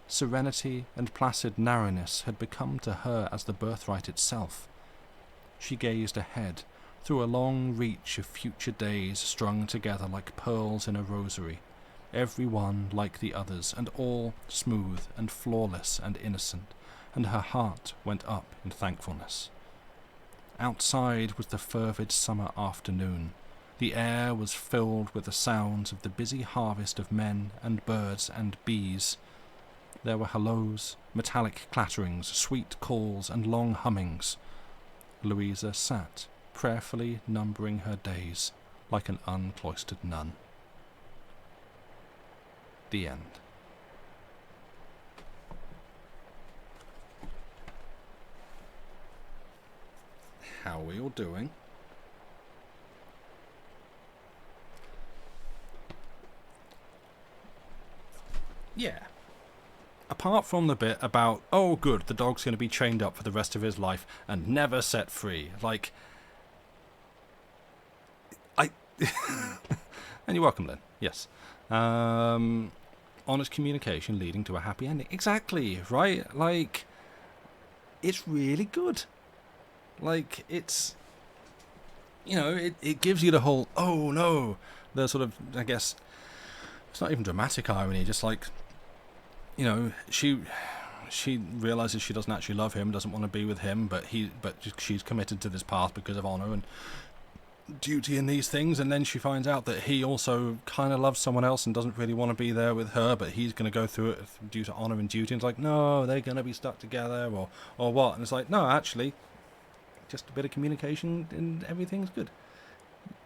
Serenity and placid narrowness had become to her as the birthright itself. She gazed ahead, through a long reach of future days strung together like pearls in a rosary, every one like the others, and all smooth and flawless and innocent, and her heart went up in thankfulness. Outside was the fervid summer afternoon. The air was filled with the sounds of the busy harvest of men and birds and bees. There were hellos, metallic clatterings, sweet calls, and long hummings. Louisa sat, prayerfully numbering her days, like an uncloistered nun. The end. How are we all doing? Yeah. Apart from the bit about, oh good, the dog's going to be chained up for the rest of his life and never set free. Like, and you're welcome, Lynn. Yes. Honest communication leading to a happy ending. Exactly, right? Like, it's really good. Like, it's, you know, it gives you the whole, oh no, the sort of, I guess, it's not even dramatic irony, just like, you know, she realizes she doesn't actually love him, doesn't want to be with him, but she's committed to this path because of honor and duty and these things, and then she finds out that he also kind of loves someone else and doesn't really want to be there with her, but he's going to go through it due to honor and duty, and it's like, no, they're going to be stuck together, or what? And it's like, no, actually, just a bit of communication and everything's good.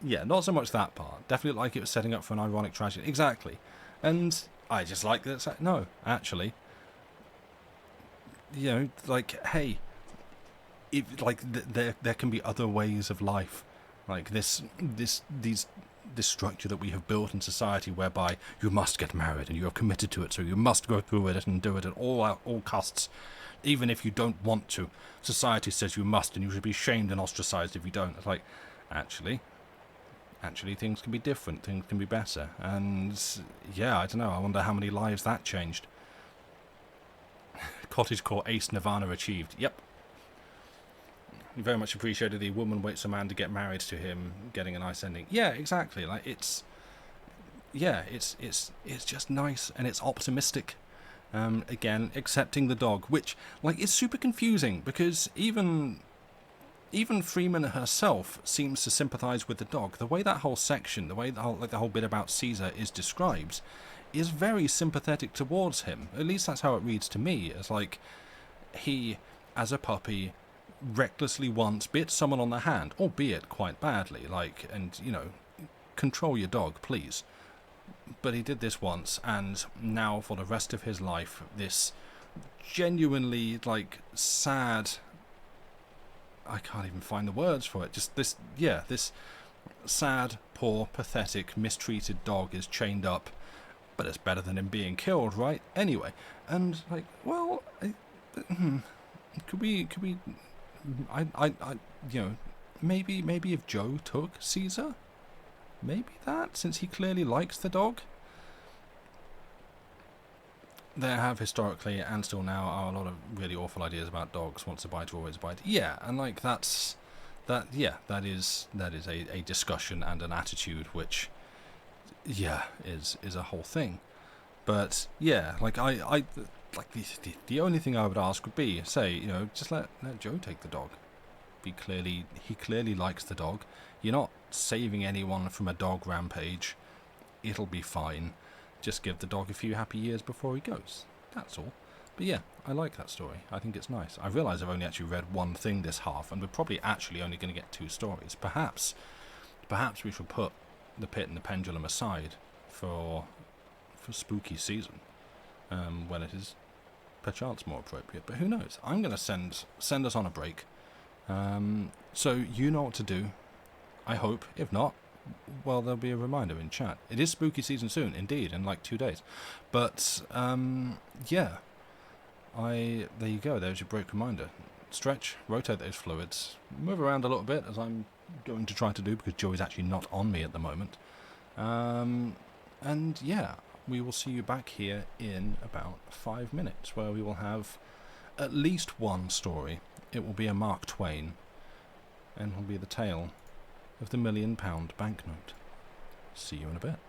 Yeah, not so much that part. Definitely like it was setting up for an ironic tragedy. Exactly. And I just like that. No, actually, you know, like, hey, there can be other ways of life, like this structure that we have built in society, whereby you must get married and you are committed to it, so you must go through it and do it at all costs, even if you don't want to. Society says you must, and you should be shamed and ostracized if you don't. It's like, actually things can be different, things can be better. And yeah, I don't know, I wonder how many lives that changed. Cottagecore ace Nirvana achieved. Yep. Very much appreciated the woman waits a man to get married to him, getting a nice ending. Yeah, exactly. Like, it's just nice, and it's optimistic. Again, accepting the dog, which, like, is super confusing, because even Freeman herself seems to sympathise with the dog. The way that whole section, the whole bit about Caesar is described, is very sympathetic towards him. At least that's how it reads to me. It's like he, as a puppy, recklessly once bit someone on the hand, albeit quite badly. Like, and you know, control your dog, please. But he did this once, and now for the rest of his life, this genuinely, like, sad, I can't even find the words for it, just this sad, poor, pathetic, mistreated dog is chained up, but it's better than him being killed, right? Anyway, and, like, well, could we, you know, maybe if Joe took Caesar, maybe that, since he clearly likes the dog. There have historically and still now are a lot of really awful ideas about dogs. Once a bite, always a bite. Yeah, and like that is a discussion and an attitude which, yeah, is a whole thing. But yeah, like I like the only thing I would ask would be, say, you know, just let Joe take the dog. He clearly likes the dog. You're not saving anyone from a dog rampage. It'll be fine. Just give the dog a few happy years before he goes. That's all. But yeah, I like that story. I think it's nice. I realise I've only actually read one thing this half, and we're probably actually only going to get 2 stories. Perhaps we should put The Pit and the Pendulum aside for spooky season, when it is perchance more appropriate. But who knows? I'm going to send us on a break. So you know what to do. I hope. If not, well, there'll be a reminder in chat. It is spooky season soon, indeed, in like 2 days. But, yeah. There you go, there's your break reminder. Stretch, rotate those fluids, move around a little bit, as I'm going to try to do, because Joey's actually not on me at the moment. And yeah, we will see you back here in about 5 minutes, where we will have at least one story. It will be a Mark Twain, and it will be the tale of the £1 million banknote. See you in a bit.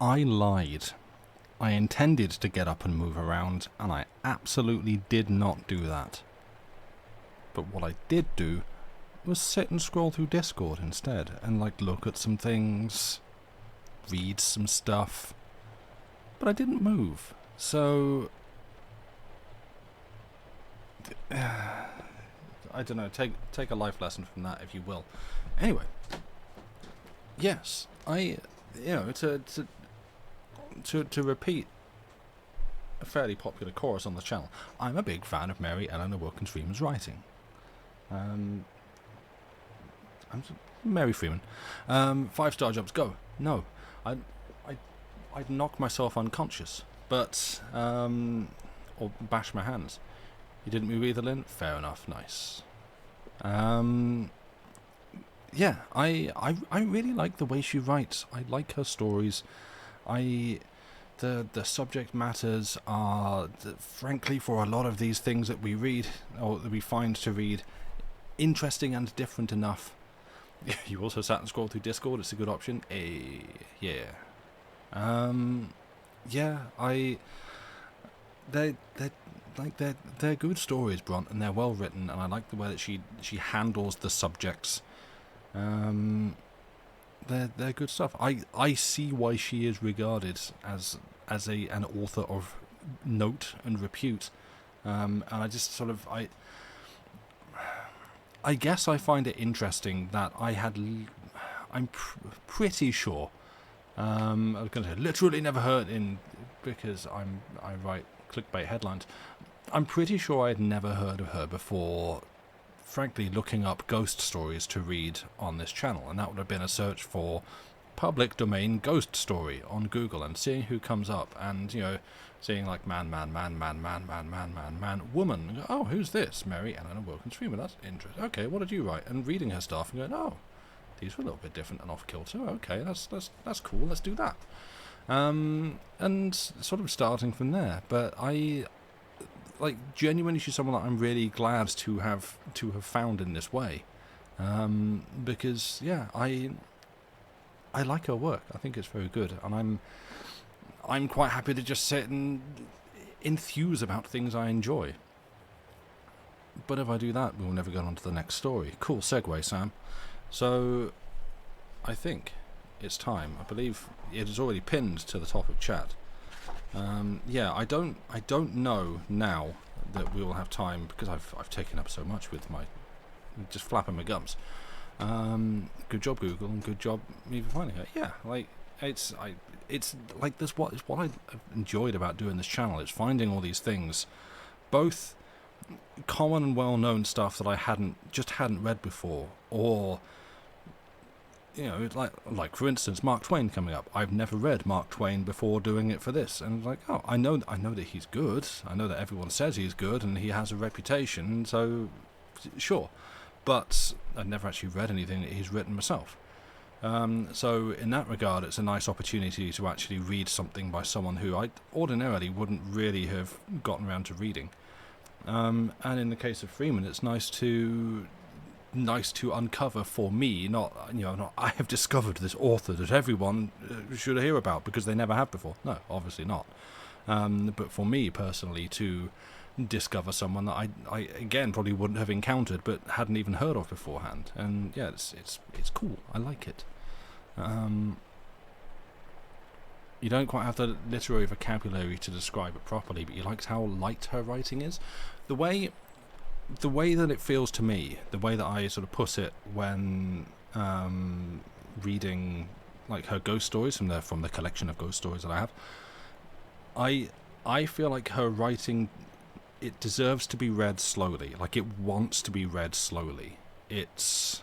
I lied. I intended to get up and move around, and I absolutely did not do that. But what I did do was sit and scroll through Discord instead, and look at some things, read some stuff. But I didn't move, so I don't know. Take a life lesson from that, if you will. Anyway, yes, to repeat a fairly popular chorus on the channel, I'm a big fan of Mary Eleanor Wilkins Freeman's writing. Mary Freeman. 5-star jobs, go. No, I'd knock myself unconscious, but or bash my hands. You didn't move either, Lynn? Fair enough, nice. Yeah, I really like the way she writes. I like her stories. The subject matters are, frankly, for a lot of these things that we read, or that we find to read, interesting and different enough. You also sat and scrolled through Discord, it's a good option. Yeah. They're good stories, Bront, and they're well written, and I like the way that she handles the subjects. They're good stuff. I see why she is regarded as an author of note and repute, and I just sort of I guess I find it interesting that I'm pretty sure. I was going to say literally never heard in, because I write clickbait headlines. I'm pretty sure I'd never heard of her before, frankly, looking up ghost stories to read on this channel, and that would have been a search for public domain ghost story on Google and seeing who comes up, and seeing man, woman. Oh, who's this? Mary Eleanor Wilkins Freeman. That's interesting. Okay, what did you write? And reading her stuff and going, oh, these were a little bit different and off kilter. Okay, that's cool. Let's do that. And sort of starting from there. But I genuinely, she's someone that I'm really glad to have found in this way, because I like her work. I think it's very good, and I'm quite happy to just sit and enthuse about things I enjoy. But if I do that, we'll never get on to the next story. Cool segue, Sam. So, I think it's time. I believe it is already pinned to the topic chat. I don't know now that we will have time, because I've taken up so much with my just flapping my gums. Good job, Google, and good job even finding it. Yeah, it's what I've enjoyed about doing this channel. It's finding all these things, both common and well-known stuff that I hadn't read before, or like for instance, Mark Twain coming up. I've never read Mark Twain before doing it for this, and I know that he's good. I know that everyone says he's good, and he has a reputation. So, sure, but I've never actually read anything that he's written myself. So in that regard, it's a nice opportunity to actually read something by someone who I ordinarily wouldn't really have gotten around to reading. And in the case of Freeman, it's nice to uncover for me, not I have discovered this author that everyone should hear about because they never have before. No, obviously not. But for me personally, to discover someone that I again probably wouldn't have encountered but hadn't even heard of beforehand. And yeah, it's cool. I like it. You don't quite have the literary vocabulary to describe it properly, but you liked how light her writing is. The way that it feels to me, the way that I sort of put it when reading her ghost stories from the collection of ghost stories that I have, I feel like her writing, it deserves to be read slowly. It wants to be read slowly. It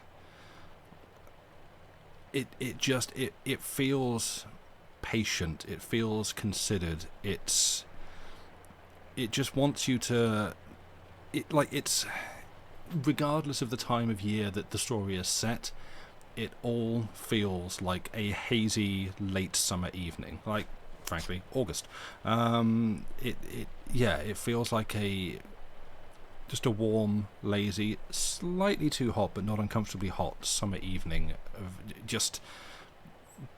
feels patient. It feels considered. It just wants you to. It's regardless of the time of year that the story is set, it all feels like a hazy late summer evening. Frankly, August. It feels like just a warm, lazy, slightly too hot but not uncomfortably hot summer evening of just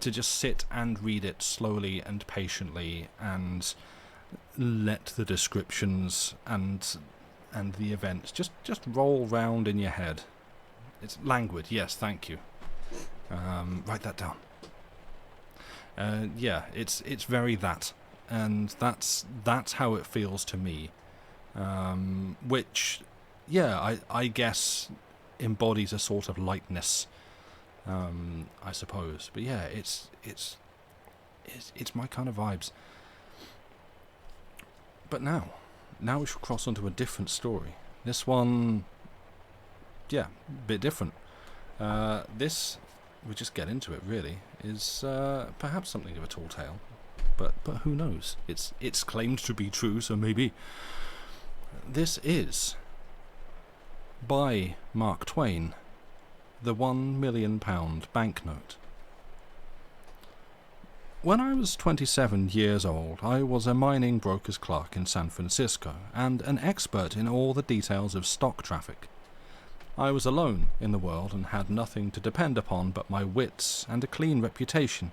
to just sit and read it slowly and patiently and let the descriptions and the events just roll round in your head. It's languid, yes, thank you. Write that down. Yeah, it's very that, and that's how it feels to me. Which, yeah, I guess embodies a sort of lightness, I suppose. But yeah, it's my kind of vibes. But now we shall cross onto a different story. This one, yeah, a bit different. This, we just get into it really, is perhaps something of a tall tale, but who knows? It's claimed to be true, so maybe. This is by Mark Twain, the £1 million banknote. When I was 27 years old, I was a mining broker's clerk in San Francisco and an expert in all the details of stock traffic. I was alone in the world and had nothing to depend upon but my wits and a clean reputation,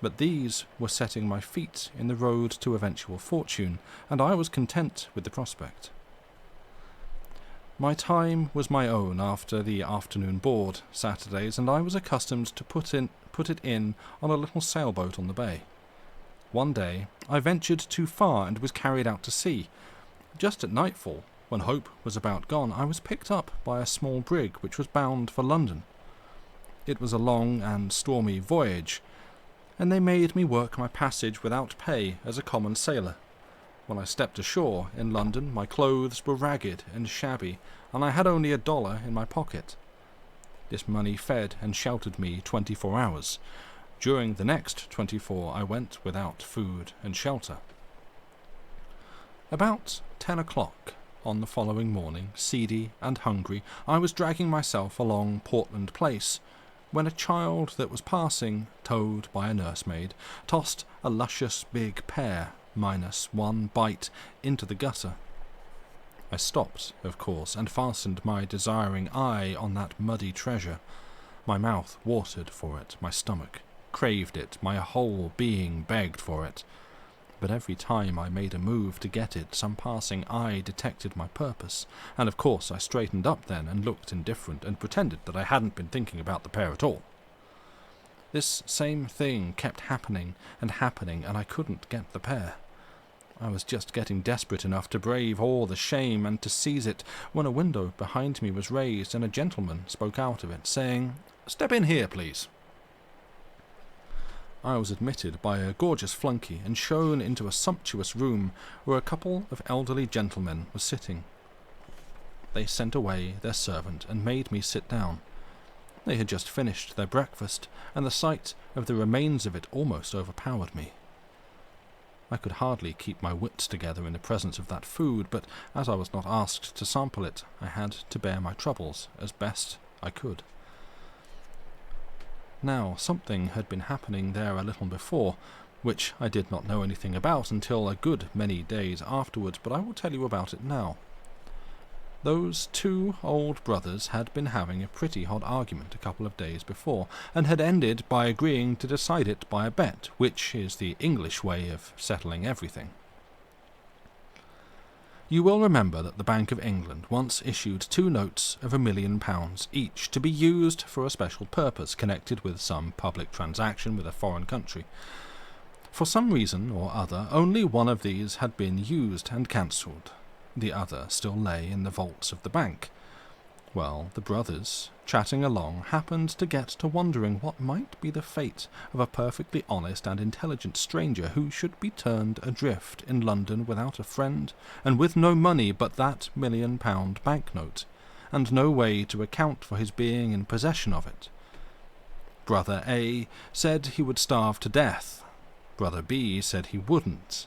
but these were setting my feet in the road to eventual fortune, and I was content with the prospect. My time was my own after the afternoon board Saturdays, and I was accustomed to put it in on a little sailboat on the bay. One day I ventured too far and was carried out to sea. Just at nightfall, when hope was about gone, I was picked up by a small brig which was bound for London. It was a long and stormy voyage, and they made me work my passage without pay as a common sailor. When I stepped ashore in London, my clothes were ragged and shabby, and I had only $1 in my pocket. This money fed and sheltered me 24 hours. During the next 24, I went without food and shelter. About 10 o'clock on the following morning, seedy and hungry, I was dragging myself along Portland Place, when a child that was passing, towed by a nursemaid, tossed a luscious big pear, minus one bite, into the gutter. I stopped, of course, and fastened my desiring eye on that muddy treasure. My mouth watered for it, my stomach craved it, my whole being begged for it. But every time I made a move to get it, some passing eye detected my purpose, and of course I straightened up then and looked indifferent and pretended that I hadn't been thinking about the pear at all. This same thing kept happening, and I couldn't get the pear. I was just getting desperate enough to brave all the shame and to seize it, when a window behind me was raised and a gentleman spoke out of it, saying, "Step in here, please." I was admitted by a gorgeous flunky and shown into a sumptuous room where a couple of elderly gentlemen were sitting. They sent away their servant and made me sit down. They had just finished their breakfast, and the sight of the remains of it almost overpowered me. I could hardly keep my wits together in the presence of that food, but as I was not asked to sample it, I had to bear my troubles as best I could. Now, something had been happening there a little before, which I did not know anything about until a good many days afterwards, but I will tell you about it now. Those two old brothers had been having a pretty hot argument a couple of days before, and had ended by agreeing to decide it by a bet, which is the English way of settling everything. You will remember that the Bank of England once issued 2 notes of £1 million each to be used for a special purpose connected with some public transaction with a foreign country. For some reason or other, only one of these had been used and cancelled. The other still lay in the vaults of the bank. Well, the brothers, chatting along, happened to get to wondering what might be the fate of a perfectly honest and intelligent stranger who should be turned adrift in London without a friend, and with no money but that £1 million banknote, and no way to account for his being in possession of it. Brother A said he would starve to death. Brother B said he wouldn't.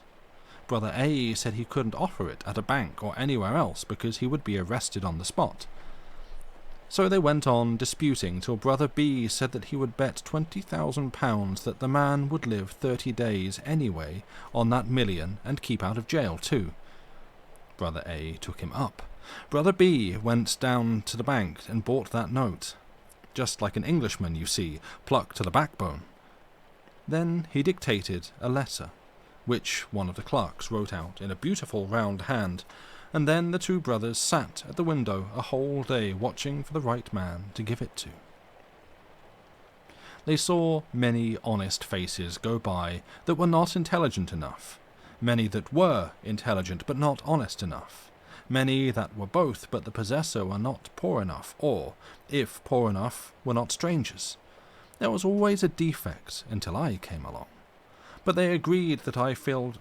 Brother A said he couldn't offer it at a bank or anywhere else because he would be arrested on the spot. So they went on disputing till Brother B said that he would bet £20,000 that the man would live 30 days anyway on that million and keep out of jail too. Brother A took him up. Brother B went down to the bank and bought that note. Just like an Englishman, you see, plucked to the backbone. Then he dictated a letter, which one of the clerks wrote out in a beautiful round hand, and then the two brothers sat at the window a whole day watching for the right man to give it to. They saw many honest faces go by that were not intelligent enough, many that were intelligent but not honest enough, many that were both but the possessor were not poor enough, or, if poor enough, were not strangers. There was always a defect until I came along. But they agreed that I filled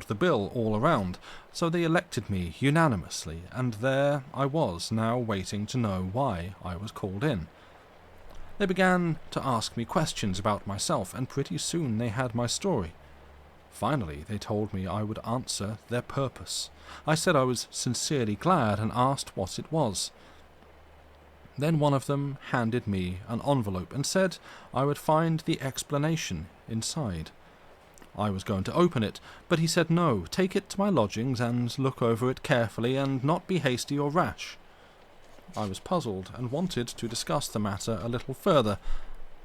the bill all around, so they elected me unanimously, and there I was now waiting to know why I was called in. They began to ask me questions about myself, and pretty soon they had my story. Finally, they told me I would answer their purpose. I said I was sincerely glad and asked what it was. Then one of them handed me an envelope and said I would find the explanation inside. I was going to open it, but he said no, take it to my lodgings and look over it carefully and not be hasty or rash. I was puzzled and wanted to discuss the matter a little further,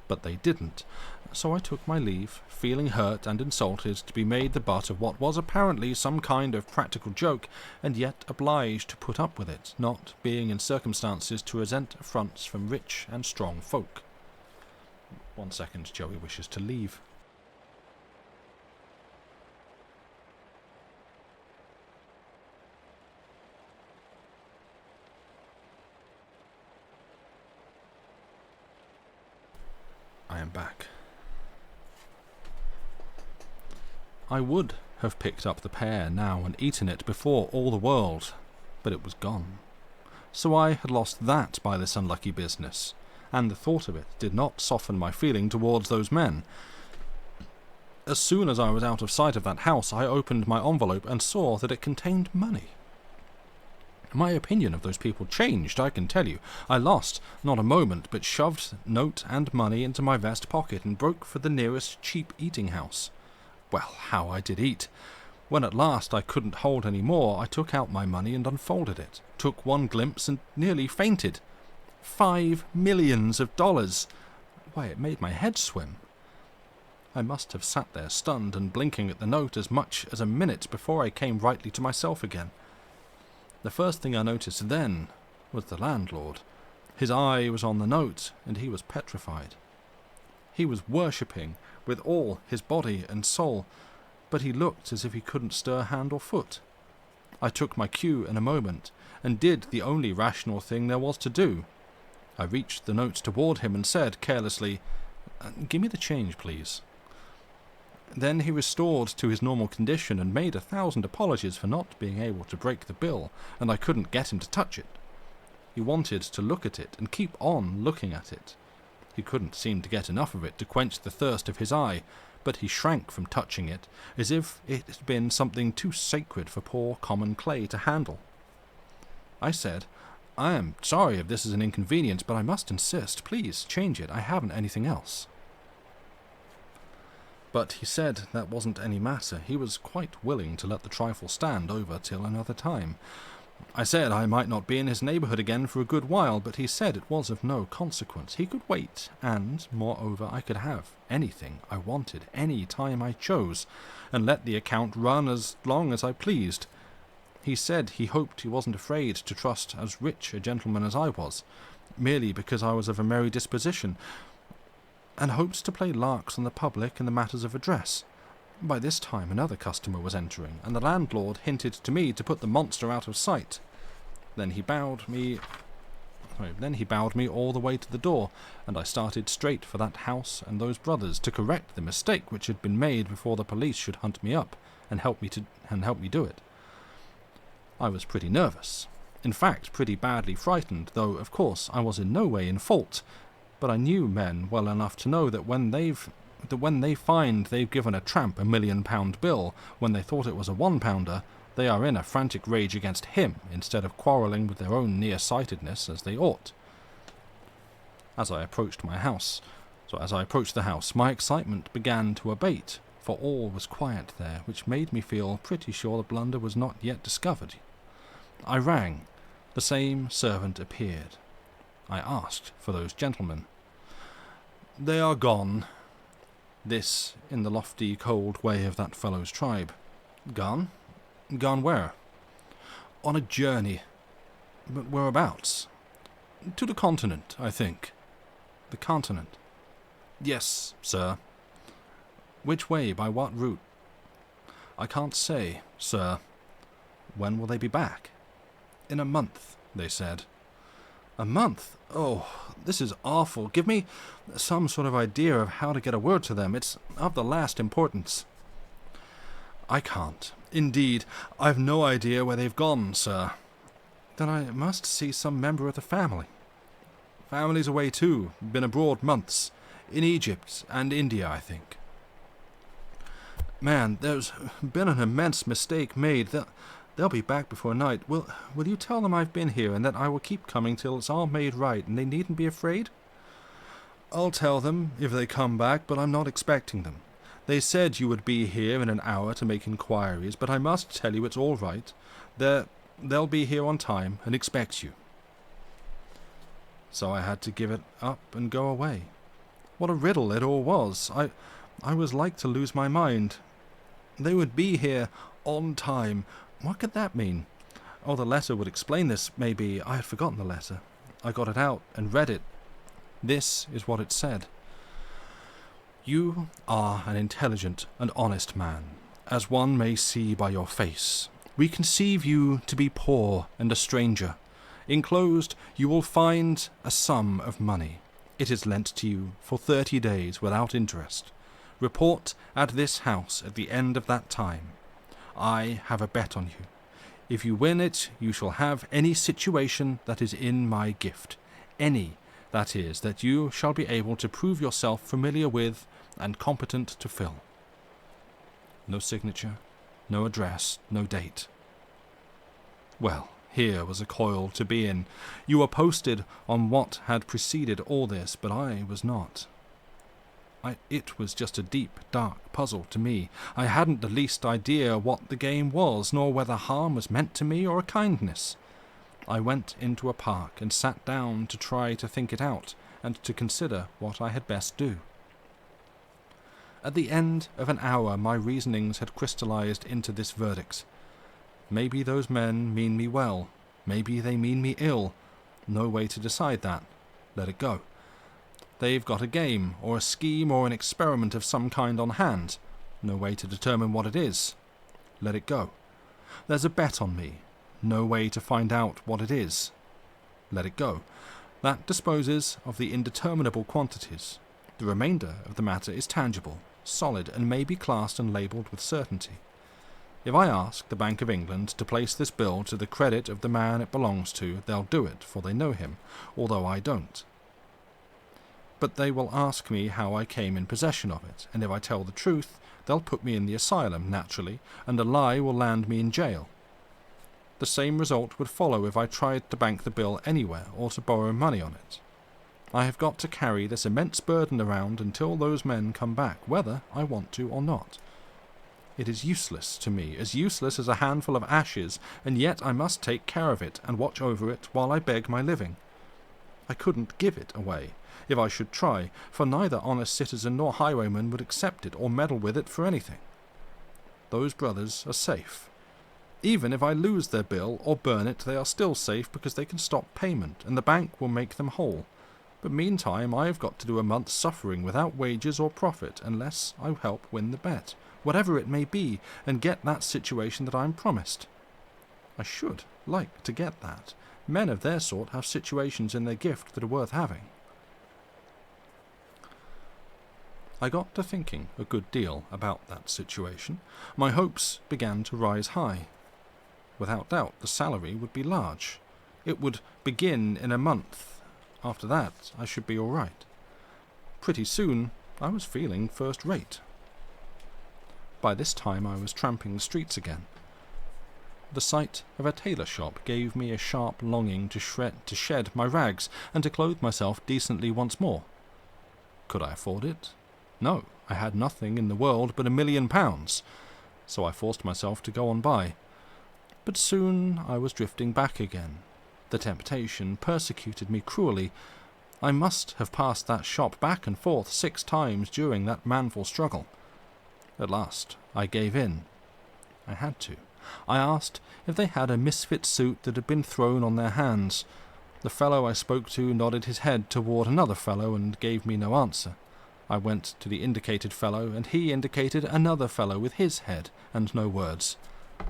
but they didn't, so I took my leave, feeling hurt and insulted to be made the butt of what was apparently some kind of practical joke, and yet obliged to put up with it, not being in circumstances to resent affronts from rich and strong folk. 1 second, Joey wishes to leave. I am back. I would have picked up the pear now and eaten it before all the world, but it was gone. So I had lost that by this unlucky business, and the thought of it did not soften my feeling towards those men. As soon as I was out of sight of that house, I opened my envelope and saw that it contained money. My opinion of those people changed, I can tell you. I lost not a moment, but shoved note and money into my vest pocket and broke for the nearest cheap eating house. Well, how I did eat! When at last I couldn't hold any more, I took out my money and unfolded it, took one glimpse and nearly fainted. $5 million! Why, it made my head swim. I must have sat there stunned and blinking at the note as much as a minute before I came rightly to myself again. The first thing I noticed then was the landlord. His eye was on the note, and he was petrified. He was worshipping with all his body and soul, but he looked as if he couldn't stir hand or foot. I took my cue in a moment, and did the only rational thing there was to do. I reached the note toward him and said carelessly, "Give me the change, please." Then he restored to his normal condition and made 1,000 apologies for not being able to break the bill, and I couldn't get him to touch it. He wanted to look at it and keep on looking at it. He couldn't seem to get enough of it to quench the thirst of his eye, but he shrank from touching it, as if it had been something too sacred for poor common clay to handle. I said, "I am sorry if this is an inconvenience, but I must insist. Please change it. I haven't anything else." But he said that wasn't any matter. He was quite willing to let the trifle stand over till another time. I said I might not be in his neighbourhood again for a good while, but he said it was of no consequence. He could wait, and, moreover, I could have anything I wanted any time I chose, and let the account run as long as I pleased. He said he hoped he wasn't afraid to trust as rich a gentleman as I was, merely because I was of a merry disposition, and hoped to play larks on the public in the matters of address. By this time another customer was entering, and the landlord hinted to me to put the monster out of sight. Then he bowed me all the way to the door, and I started straight for that house and those brothers to correct the mistake which had been made before the police should hunt me up and help me do it. I was pretty nervous, in fact pretty badly frightened, though of course I was in no way in fault. But I knew men well enough to know that when they find they've given a tramp £1 million bill when they thought it was a £1, they are in a frantic rage against him instead of quarrelling with their own near-sightedness as they ought. As I approached the house, my excitement began to abate, for all was quiet there, which made me feel pretty sure the blunder was not yet discovered. I rang. The same servant appeared. I asked for those gentlemen. "They are gone." This in the lofty, cold way of that fellow's tribe. Gone? Gone where? On a journey. But whereabouts? To the continent, I think. The continent? Yes, sir. Which way, by what route? I can't say, sir. When will they be back? In a month, they said. A month? Oh, this is awful. Give me some sort of idea of how to get a word to them. It's of the last importance. I can't. Indeed, I've no idea where they've gone, sir. Then I must see some member of the family. Family's away too. Been abroad months. In Egypt and India, I think. Man, there's been an immense mistake made. They'll be back before night. Will you tell them I've been here and that I will keep coming till it's all made right and they needn't be afraid? I'll tell them if they come back, but I'm not expecting them. They said you would be here in an hour to make inquiries, but I must tell you it's all right. They'll be here on time and expect you. So I had to give it up and go away. What a riddle it all was. I was like to lose my mind. They would be here on time. What could that mean? Oh, the letter would explain this, maybe. I had forgotten the letter. I got it out and read it. This is what it said. You are an intelligent and honest man, as one may see by your face. We conceive you to be poor and a stranger. Enclosed you will find a sum of money. It is lent to you for 30 days without interest. Report at this house at the end of that time. I have a bet on you. If you win it, you shall have any situation that is in my gift. Any, that is, that you shall be able to prove yourself familiar with and competent to fill. No signature, no address, no date. Well, here was a coil to be in. You were posted on what had preceded all this, but I was not. It was just a deep, dark puzzle to me. I hadn't the least idea what the game was, nor whether harm was meant to me or a kindness. I went into a park and sat down to try to think it out, and to consider what I had best do. At the end of an hour my reasonings had crystallized into this verdict. Maybe those men mean me well. Maybe they mean me ill. No way to decide that. Let it go. They've got a game, or a scheme, or an experiment of some kind on hand. No way to determine what it is. Let it go. There's a bet on me. No way to find out what it is. Let it go. That disposes of the indeterminable quantities. The remainder of the matter is tangible, solid, and may be classed and labelled with certainty. If I ask the Bank of England to place this bill to the credit of the man it belongs to, they'll do it, for they know him, although I don't. But they will ask me how I came in possession of it, and if I tell the truth, they'll put me in the asylum, naturally, and a lie will land me in jail. The same result would follow if I tried to bank the bill anywhere or to borrow money on it. I have got to carry this immense burden around until those men come back, whether I want to or not. It is useless to me, as useless as a handful of ashes, and yet I must take care of it and watch over it while I beg my living. I couldn't give it away, if I should try, for neither honest citizen nor highwayman would accept it or meddle with it for anything. Those brothers are safe. Even if I lose their bill or burn it, they are still safe because they can stop payment, and the bank will make them whole. But meantime I have got to do a month's suffering without wages or profit, unless I help win the bet, whatever it may be, and get that situation that I am promised. I should like to get that. Men of their sort have situations in their gift that are worth having. I got to thinking a good deal about that situation. My hopes began to rise high. Without doubt, the salary would be large. It would begin in a month. After that, I should be all right. Pretty soon, I was feeling first rate. By this time, I was tramping the streets again. The sight of a tailor shop gave me a sharp longing to shed my rags and to clothe myself decently once more. Could I afford it? No, I had nothing in the world but £1,000,000, so I forced myself to go on by. But soon I was drifting back again. The temptation persecuted me cruelly. I must have passed that shop back and forth 6 times during that manful struggle. At last I gave in. I had to. I asked if they had a misfit suit that had been thrown on their hands. The fellow I spoke to nodded his head toward another fellow and gave me no answer. I went to the indicated fellow, and he indicated another fellow with his head, and no words.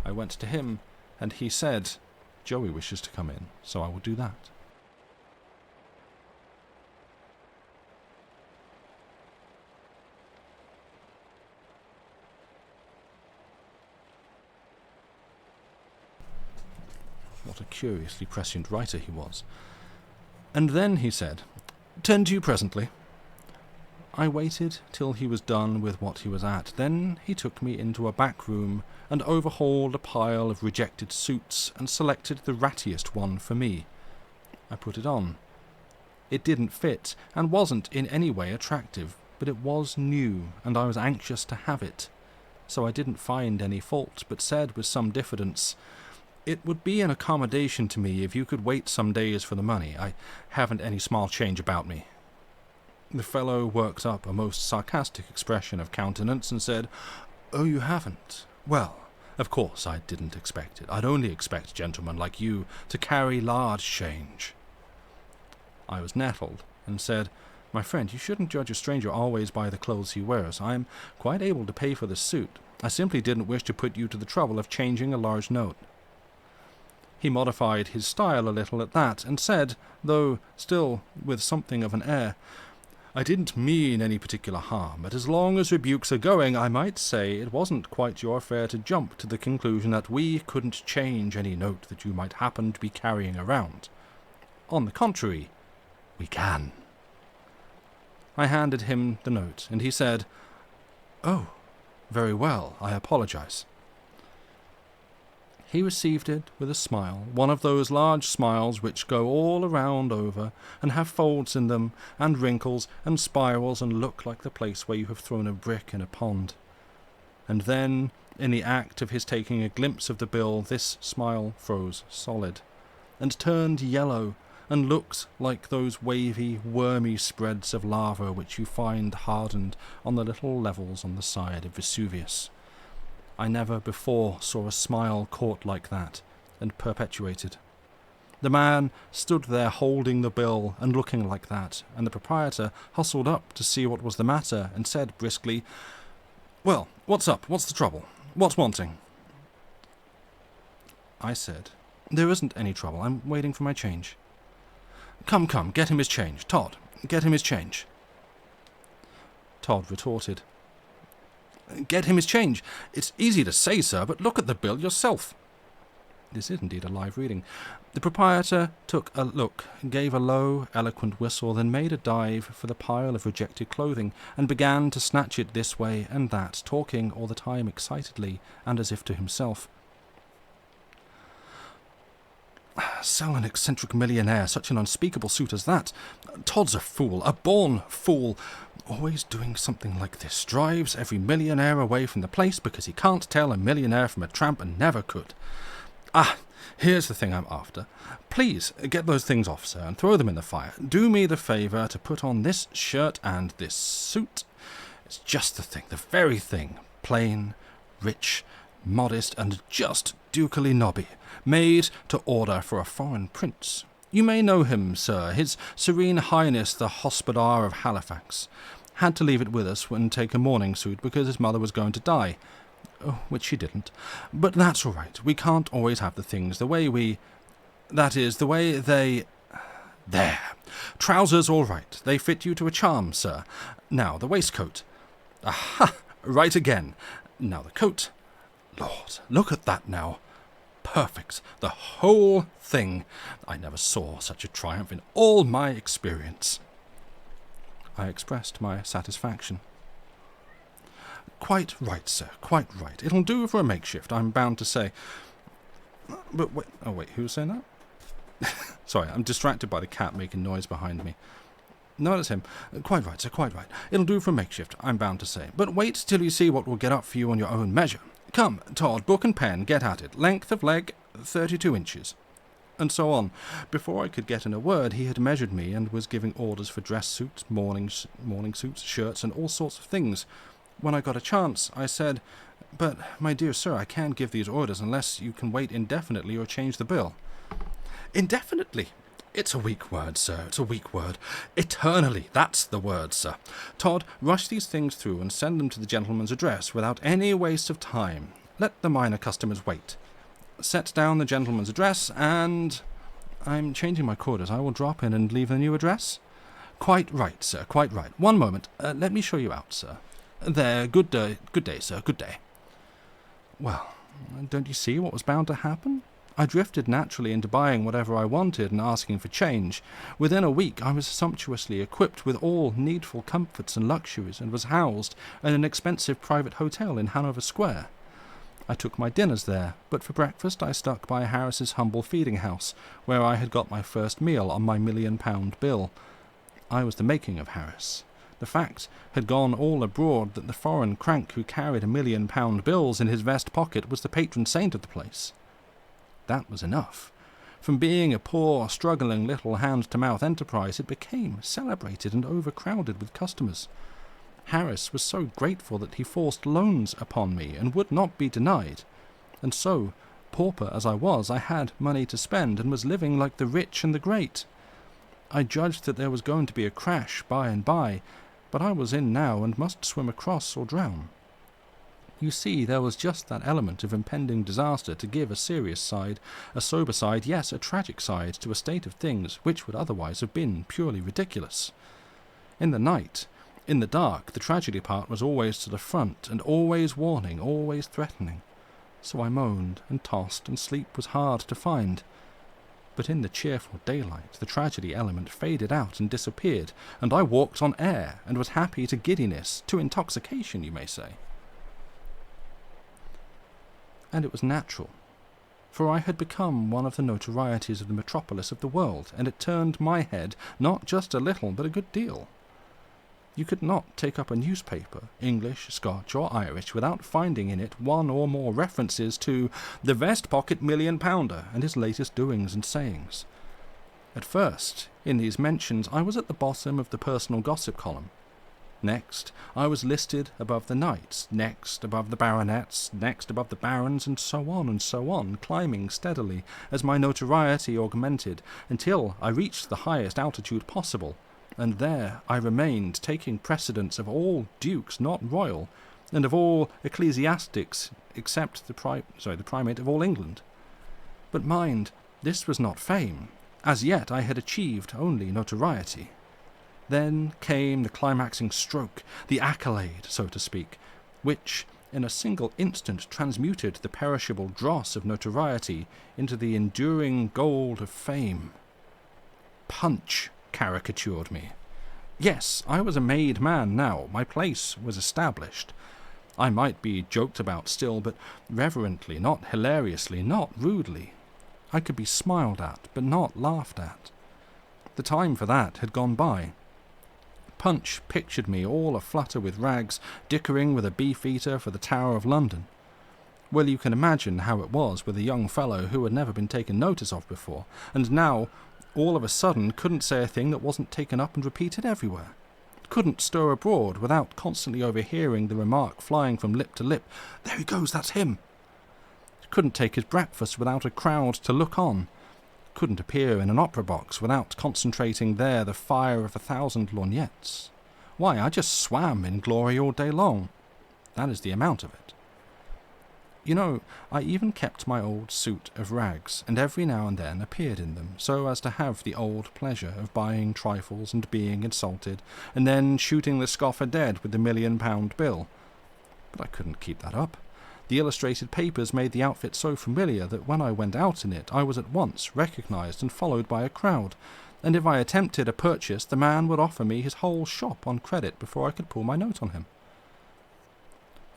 I went to him, and he said, "Joey wishes to come in, so I will do that." What a curiously prescient writer he was. And then he said, "Tend to you presently." I waited till he was done with what he was at. Then he took me into a back room and overhauled a pile of rejected suits and selected the rattiest one for me. I put it on. It didn't fit and wasn't in any way attractive, but it was new and I was anxious to have it. So I didn't find any fault, but said with some diffidence, "It would be an accommodation to me if you could wait some days for the money. I haven't any small change about me." The fellow worked up a most sarcastic expression of countenance and said, "Oh, you haven't? Well, of course I didn't expect it. I'd only expect gentlemen like you to carry large change." I was nettled and said, "My friend, you shouldn't judge a stranger always by the clothes he wears. I am quite able to pay for the suit. I simply didn't wish to put you to the trouble of changing a large note." He modified his style a little at that, and said, though still with something of an air, "I didn't mean any particular harm, but as long as rebukes are going, I might say it wasn't quite your affair to jump to the conclusion that we couldn't change any note that you might happen to be carrying around. On the contrary, we can." I handed him the note, and he said, "Oh, very well, I apologize." He received it with a smile, one of those large smiles which go all around over, and have folds in them, and wrinkles, and spirals, and look like the place where you have thrown a brick in a pond. And then, in the act of his taking a glimpse of the bill, this smile froze solid, and turned yellow, and looked like those wavy, wormy spreads of lava which you find hardened on the little levels on the side of Vesuvius. I never before saw a smile caught like that, and perpetuated. The man stood there holding the bill and looking like that, and the proprietor hustled up to see what was the matter, and said briskly, "Well, what's up? What's the trouble? What's wanting?" I said, "There isn't any trouble. I'm waiting for my change." Come, get him his change. Todd, get him his change." Todd retorted, "Get him his change. It's easy to say, sir, but look at the bill yourself." This is indeed a live reading. The proprietor took a look, gave a low, eloquent whistle, then made a dive for the pile of rejected clothing, and began to snatch it this way and that, talking all the time excitedly, and as if to himself. "Sell an eccentric millionaire such an unspeakable suit as that? Todd's a fool, a born fool. Always doing something like this. Drives every millionaire away from the place because he can't tell a millionaire from a tramp and never could. Here's the thing I'm after. Please get those things off, sir, and throw them in the fire. Do me the favour to put on this shirt and this suit. It's just the thing, the very thing. Plain, rich, modest, and just ducally nobby. Made to order for a foreign prince. You may know him, sir, His Serene Highness the Hospodar of Halifax. Had to leave it with us and take a mourning suit because his mother was going to die. Which she didn't. But that's all right. We can't always have the things the way we... That is, the way they... There. Trousers all right. They fit you to a charm, sir. Now, the waistcoat. Aha! Right again. Now the coat. Lord, look at that now. Perfect. The whole thing. I never saw such a triumph in all my experience." I expressed my satisfaction. "Quite right, sir, quite right. It'll do for a makeshift, I'm bound to say. But wait, who was saying that?" Sorry, I'm distracted by the cat making noise behind me. "No, that's him. Quite right, sir, quite right. It'll do for a makeshift, I'm bound to say. But wait till you see what we'll get up for you on your own measure. Come, Todd, book and pen, get at it. Length of leg, 32 inches. and so on. Before I could get in a word, he had measured me and was giving orders for dress suits, morning suits, shirts, and all sorts of things. When I got a chance, I said, "But, my dear sir, I can't give these orders unless you can wait indefinitely or change the bill." "Indefinitely? It's a weak word, sir, it's a weak word. Eternally, that's the word, sir. Todd, rush these things through and send them to the gentleman's address without any waste of time. Let the minor customers wait. Set down the gentleman's address, and I'm changing my quarters. I will drop in and leave the new address." "Quite right, sir, quite right. One moment. Let me show you out, sir. There, good day, sir, good day." Well, don't you see what was bound to happen? I drifted naturally into buying whatever I wanted and asking for change. Within a week I was sumptuously equipped with all needful comforts and luxuries, and was housed in an expensive private hotel in Hanover Square. I took my dinners there, but for breakfast I stuck by Harris's humble feeding house, where I had got my first meal on my £1,000,000 bill. I was the making of Harris. The fact had gone all abroad that the foreign crank who carried £1,000,000 bills in his vest pocket was the patron saint of the place. That was enough. From being a poor, struggling little hand-to-mouth enterprise, it became celebrated and overcrowded with customers. Harris was so grateful that he forced loans upon me and would not be denied. And so, pauper as I was, I had money to spend and was living like the rich and the great. I judged that there was going to be a crash by and by, but I was in now and must swim across or drown. You see, there was just that element of impending disaster to give a serious side, a sober side, yes, a tragic side, to a state of things which would otherwise have been purely ridiculous. In the night, in the dark, the tragedy part was always to the front, and always warning, always threatening. So I moaned and tossed, and sleep was hard to find. But in the cheerful daylight, the tragedy element faded out and disappeared, and I walked on air, and was happy to giddiness, to intoxication, you may say. And it was natural, for I had become one of the notorieties of the metropolis of the world, and it turned my head not just a little, but a good deal. You could not take up a newspaper, English, Scotch, or Irish, without finding in it one or more references to the vest pocket £1,000,000 and his latest doings and sayings. At first, in these mentions, I was at the bottom of the personal gossip column. Next, I was listed above the knights, next above the baronets, next above the barons, and so on, climbing steadily as my notoriety augmented, until I reached the highest altitude possible, and there I remained, taking precedence of all dukes not royal, and of all ecclesiastics except the primate of all England. But mind, this was not fame. As yet I had achieved only notoriety. Then came the climaxing stroke, the accolade, so to speak, which in a single instant transmuted the perishable dross of notoriety into the enduring gold of fame. Punch caricatured me. Yes, I was a made man now. My place was established. I might be joked about still, but reverently, not hilariously, not rudely. I could be smiled at, but not laughed at. The time for that had gone by. Punch pictured me all aflutter with rags, dickering with a beef-eater for the Tower of London. Well, you can imagine how it was with a young fellow who had never been taken notice of before, and now, all of a sudden, couldn't say a thing that wasn't taken up and repeated everywhere. Couldn't stir abroad without constantly overhearing the remark flying from lip to lip, "There he goes, that's him!" Couldn't take his breakfast without a crowd to look on. Couldn't appear in an opera box without concentrating there the fire of 1,000 lorgnettes. Why, I just swam in glory all day long. That is the amount of it. You know, I even kept my old suit of rags, and every now and then appeared in them, so as to have the old pleasure of buying trifles and being insulted, and then shooting the scoffer dead with the £1,000,000 bill. But I couldn't keep that up. The illustrated papers made the outfit so familiar that when I went out in it, I was at once recognized and followed by a crowd, and if I attempted a purchase, the man would offer me his whole shop on credit before I could pull my note on him.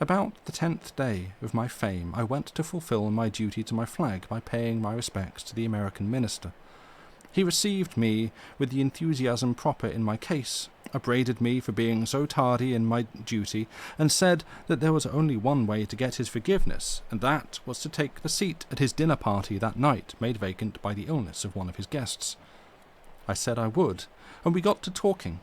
About the 10th day of my fame, I went to fulfill my duty to my flag by paying my respects to the American minister. He received me with the enthusiasm proper in my case, upbraided me for being so tardy in my duty, and said that there was only one way to get his forgiveness, and that was to take the seat at his dinner party that night, made vacant by the illness of one of his guests. I said I would, and we got to talking.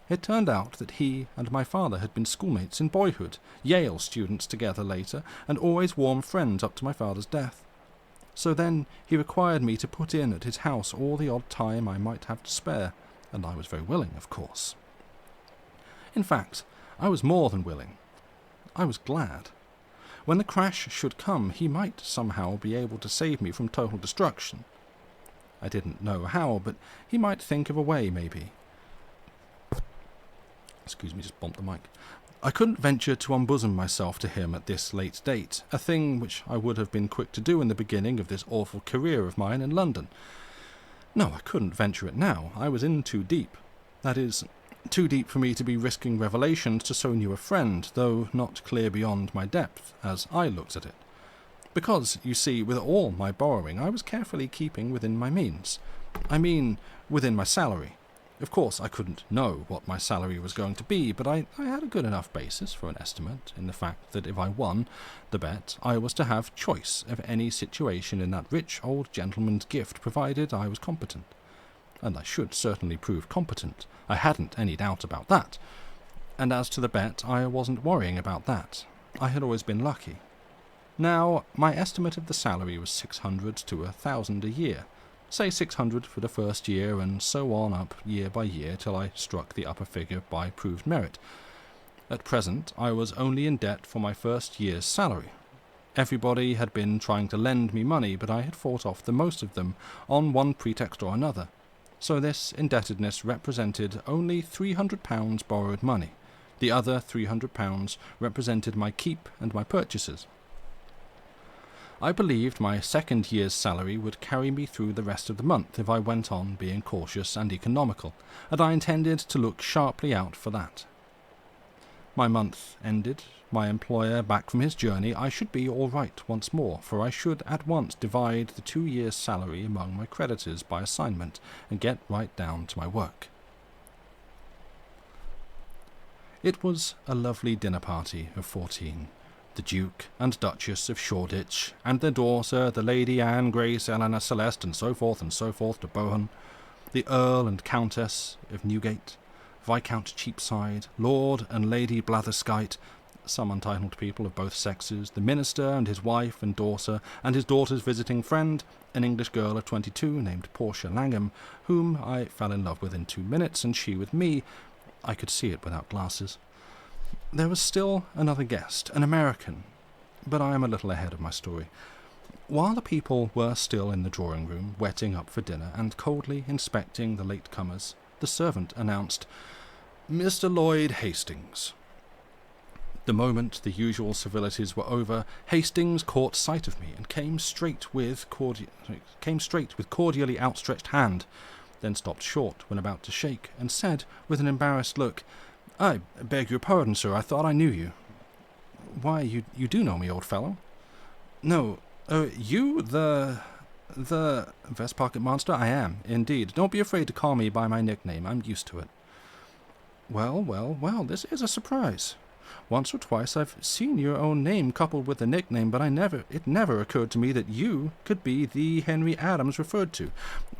It turned out that he and my father had been schoolmates in boyhood, Yale students together later, and always warm friends up to my father's death. So then he required me to put in at his house all the odd time I might have to spare, and I was very willing, of course. In fact, I was more than willing. I was glad. When the crash should come, he might somehow be able to save me from total destruction. I didn't know how, but he might think of a way, maybe. Excuse me, just bumped the mic. I couldn't venture to unbosom myself to him at this late date, a thing which I would have been quick to do in the beginning of this awful career of mine in London. No, I couldn't venture it now. I was in too deep. That is, too deep for me to be risking revelations to so new a friend, though not clear beyond my depth, as I looked at it. Because, you see, with all my borrowing, I was carefully keeping within my means. I mean, within my salary. Of course, I couldn't know what my salary was going to be, but I had a good enough basis for an estimate in the fact that if I won the bet, I was to have choice of any situation in that rich old gentleman's gift, provided I was competent. And I should certainly prove competent. I hadn't any doubt about that. And as to the bet, I wasn't worrying about that. I had always been lucky. Now, my estimate of the salary was 600 to 1,000 a year. Say 600 for the first year, and so on up year by year till I struck the upper figure by proved merit. At present, I was only in debt for my first year's salary. Everybody had been trying to lend me money, but I had fought off the most of them on one pretext or another. So this indebtedness represented only £300 borrowed money. The other £300 represented my keep and my purchases. I believed my second year's salary would carry me through the rest of the month if I went on being cautious and economical, and I intended to look sharply out for that. My month ended, my employer back from his journey, I should be all right once more, for I should at once divide the 2 years' salary among my creditors by assignment and get right down to my work. It was a lovely dinner party of 14. The Duke and Duchess of Shoreditch, and their daughter, the Lady Anne, Grace, Eleanor, Celeste, and so forth de Bohun, the Earl and Countess of Newgate, Viscount Cheapside, Lord and Lady Blatherskite, some untitled people of both sexes, the minister and his wife and daughter, and his daughter's visiting friend, an English girl of 22 named Portia Langham, whom I fell in love with in 2 minutes, and she with me. I could see it without glasses. There was still another guest, an American, but I am a little ahead of my story. While the people were still in the drawing-room, wetting up for dinner and coldly inspecting the late-comers, the servant announced, "Mr. Lloyd Hastings." The moment the usual civilities were over, Hastings caught sight of me and came straight with cordially outstretched hand, then stopped short when about to shake, and said, with an embarrassed look, "I beg your pardon, sir, I thought I knew you." "Why, you do know me, old fellow." "No, you, the vest pocket monster?" "I am, indeed. Don't be afraid to call me by my nickname. I'm used to it." Well, this is a surprise. Once or twice I've seen your own name coupled with a nickname, but it never occurred to me that you could be the Henry Adams referred to.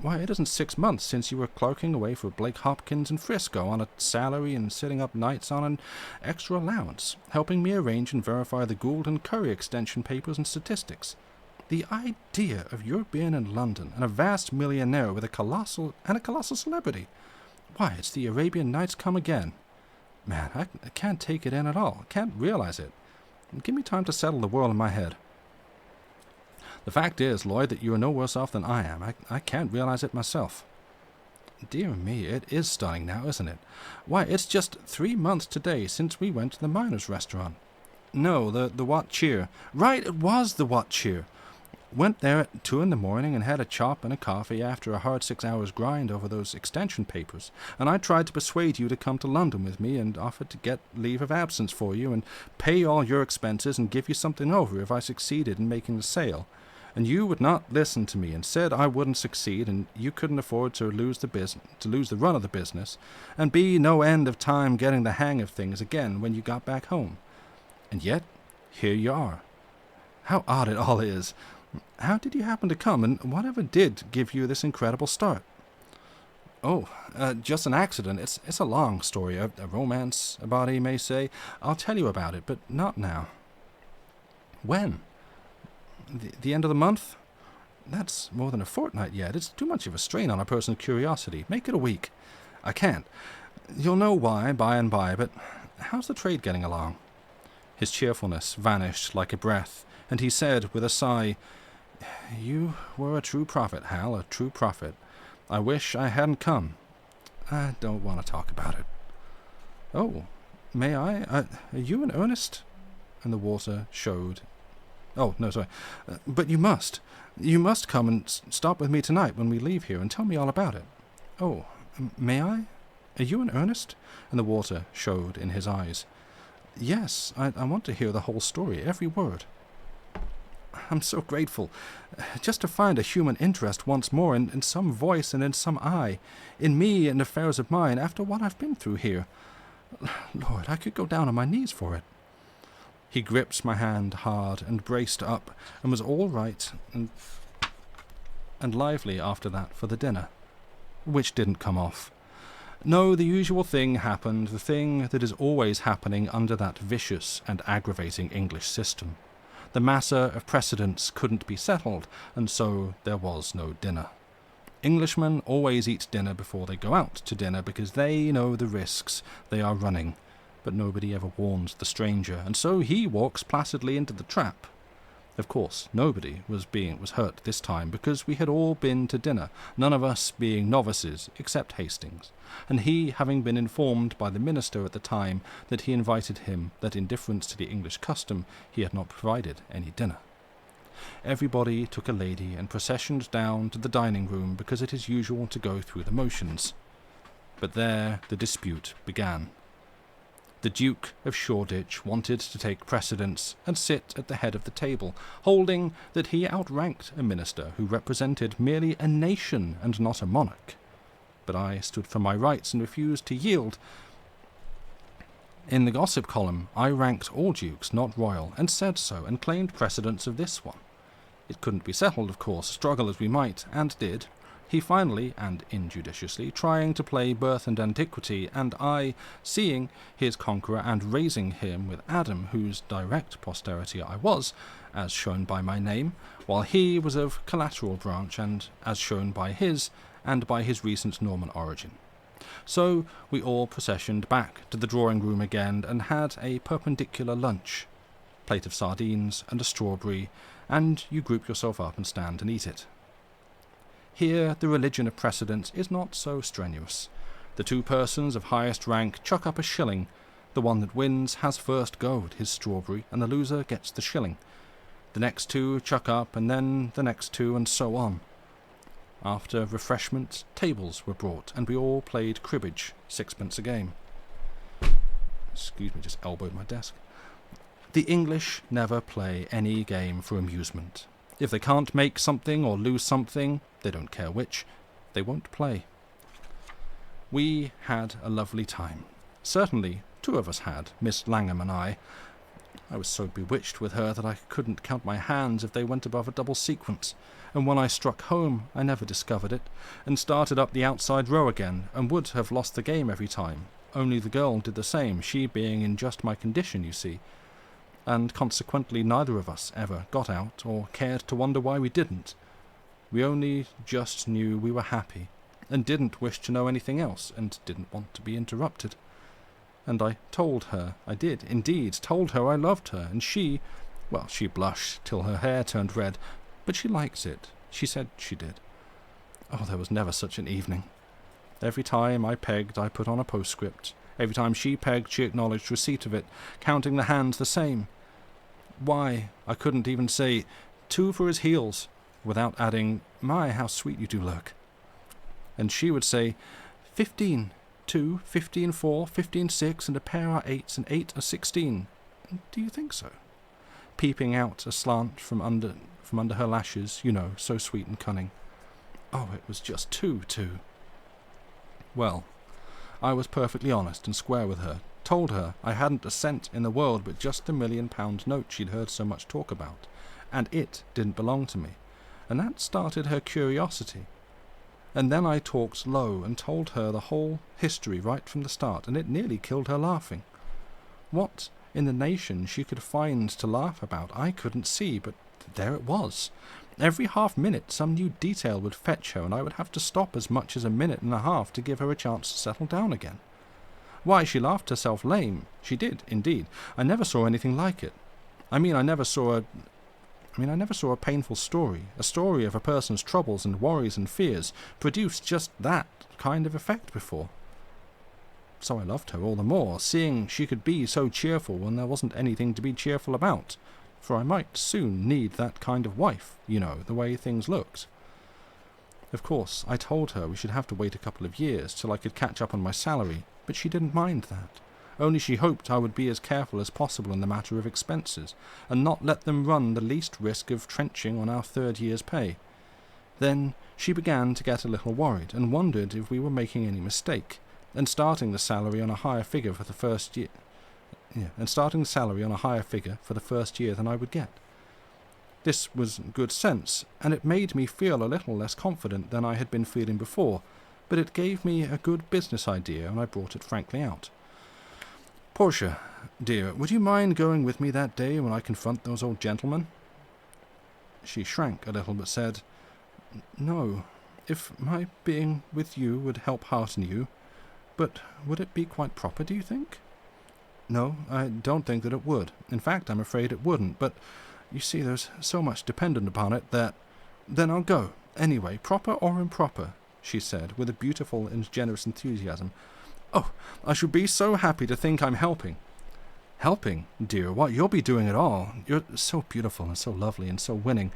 Why, it isn't 6 months since you were clerking away for Blake Hopkins in Frisco on a salary and sitting up nights on an extra allowance, helping me arrange and verify the Gould and Curry extension papers and statistics. The idea of your being in London and a vast millionaire with a colossal celebrity. Why, it's the Arabian Nights come again. Man, I can't take it in at all. I can't realize it. Give me time to settle the whirl in my head. The fact is, Lloyd, that you are no worse off than I am. I can't realize it myself. Dear me, it is stunning now, isn't it? Why, it's just 3 months today since we went to the Miners' Restaurant. No, the Wat Cheer. Right, it was the Wat Cheer. Went there at 2 in the morning and had a chop and a coffee after a hard 6 hours grind over those extension papers, and I tried to persuade you to come to London with me and offered to get leave of absence for you and pay all your expenses and give you something over if I succeeded in making the sale. and you would not listen to me and said I wouldn't succeed and you couldn't afford to lose the run of the business and be no end of time getting the hang of things again when you got back home. And yet, here you are. How odd it all is. How did you happen to come, and whatever did give you this incredible start? Oh, just an accident. It's a long story, a romance, a body may say. I'll tell you about it, but not now. When? The end of the month? That's more than a fortnight yet. It's too much of a strain on a person's curiosity. Make it a week. I can't. You'll know why by and by, but how's the trade getting along? His cheerfulness vanished like a breath, and he said with a sigh, You were a true prophet, Hal, a true prophet. I wish I hadn't come. I don't want to talk about it. Oh, may I? Are you in earnest? And the water showed. Oh, no, sorry. But you must. You must come and stop with me tonight when we leave here and tell me all about it. Oh, may I? Are you in earnest? And the water showed in his eyes. Yes, I want to hear the whole story, every word. I'm so grateful. Just to find a human interest once more in some voice and in some eye, in me and affairs of mine, after what I've been through here. Lord, I could go down on my knees for it. He gripped my hand hard and braced up, and was all right and lively after that for the dinner, which didn't come off. No, the usual thing happened, the thing that is always happening under that vicious and aggravating English system. The massa of precedents couldn't be settled, and so there was no dinner. Englishmen always eat dinner before they go out to dinner because they know the risks they are running, but nobody ever warns the stranger, and so he walks placidly into the trap. Of course, nobody was hurt this time because we had all been to dinner, none of us being novices except Hastings, and he having been informed by the minister at the time that he invited him that in difference to the English custom he had not provided any dinner. Everybody took a lady and processioned down to the dining room because it is usual to go through the motions. But there the dispute began. The Duke of Shoreditch wanted to take precedence and sit at the head of the table, holding that he outranked a minister who represented merely a nation and not a monarch. But I stood for my rights and refused to yield. In the gossip column, I ranked all dukes not royal, and said so, and claimed precedence of this one. It couldn't be settled, of course, struggle as we might, and did. He finally, and injudiciously, trying to play birth and antiquity, and I, seeing his conqueror and raising him with Adam, whose direct posterity I was, as shown by my name, while he was of collateral branch, and as shown by his, and by his recent Norman origin. So we all processioned back to the drawing-room again, and had a perpendicular lunch, plate of sardines and a strawberry, and you group yourself up and stand and eat it. Here the religion of precedence is not so strenuous. The two persons of highest rank chuck up a shilling. The one that wins has first go at his strawberry, and the loser gets the shilling. The next two chuck up, and then the next two, and so on. After refreshment, tables were brought, and we all played cribbage, 6pence a game. Excuse me, just elbowed my desk. The English never play any game for amusement. If they can't make something or lose something, they don't care which, they won't play. We had a lovely time. Certainly, two of us had, Miss Langham and I. I was so bewitched with her that I couldn't count my hands if they went above a double sequence, and when I struck home I never discovered it, and started up the outside row again, and would have lost the game every time, only the girl did the same, she being in just my condition, you see, and consequently neither of us ever got out or cared to wonder why we didn't. We only just knew we were happy, and didn't wish to know anything else, and didn't want to be interrupted. And I told her, I did, indeed, told her I loved her, and she blushed till her hair turned red, but she likes it. She said she did. Oh, there was never such an evening. Every time I pegged, I put on a postscript. Every time she pegged, she acknowledged receipt of it, counting the hands the same. Why, I couldn't even say 2 for his heels, without adding, my, how sweet you do look. And she would say, 15, 2, 15, 4, 15, 6, and a pair are 8s, and 8 are 16. Do you think so? Peeping out aslant from from under her lashes, so sweet and cunning. Oh, it was just too. Well, I was perfectly honest and square with her, told her I hadn't a cent in the world but just the £1,000,000 note she'd heard so much talk about, and it didn't belong to me, and that started her curiosity. And then I talked low and told her the whole history right from the start, and it nearly killed her laughing. What in the nation she could find to laugh about I couldn't see, but there it was. Every half-minute some new detail would fetch her, and I would have to stop as much as a minute and a half to give her a chance to settle down again. Why, she laughed herself lame. She did, indeed. I never saw anything like it. I never saw a painful story, a story of a person's troubles and worries and fears, produce just that kind of effect before. So I loved her all the more, seeing she could be so cheerful when there wasn't anything to be cheerful about, for I might soon need that kind of wife, the way things looked. Of course, I told her we should have to wait a couple of years till I could catch up on my salary, but she didn't mind that. Only she hoped I would be as careful as possible in the matter of expenses, and not let them run the least risk of trenching on our 3rd year's pay. Then she began to get a little worried, and wondered if we were making any mistake, and starting the salary on a higher figure for the first year. Than I would get. This was good sense, and it made me feel a little less confident than I had been feeling before, but it gave me a good business idea, and I brought it frankly out. Portia, dear, would you mind going with me that day when I confront those old gentlemen? She shrank a little, but said, No, if my being with you would help hearten you, but would it be quite proper, do you think? No, I don't think that it would. In fact, I'm afraid it wouldn't, but you see there's so much dependent upon it that... Then I'll go, anyway, proper or improper, she said, with a beautiful and generous enthusiasm. Oh, I shall be so happy to think I'm helping. Helping, dear? What, you'll be doing it all. You're so beautiful and so lovely and so winning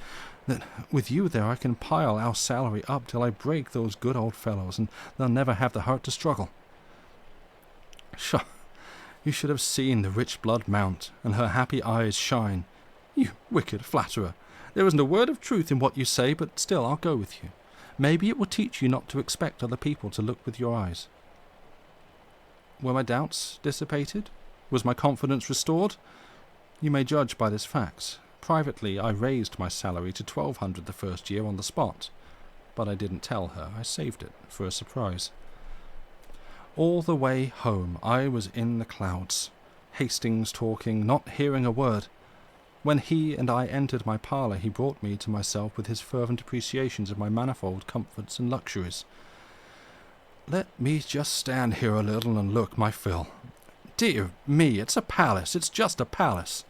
that with you there I can pile our salary up till I break those good old fellows, and they'll never have the heart to struggle. Pshaw! You should have seen the rich blood mount, and her happy eyes shine. You wicked flatterer! There isn't a word of truth in what you say, but still I'll go with you. Maybe it will teach you not to expect other people to look with your eyes. Were my doubts dissipated? Was my confidence restored? You may judge by this fact. Privately, I raised my salary to $1,200 the first year on the spot, but I didn't tell her. I saved it for a surprise. All the way home I was in the clouds, Hastings talking, not hearing a word. When he and I entered my parlour, he brought me to myself with his fervent appreciations of my manifold comforts and luxuries. Let me just stand here a little and look my fill. Dear me, it's a palace, it's just a palace,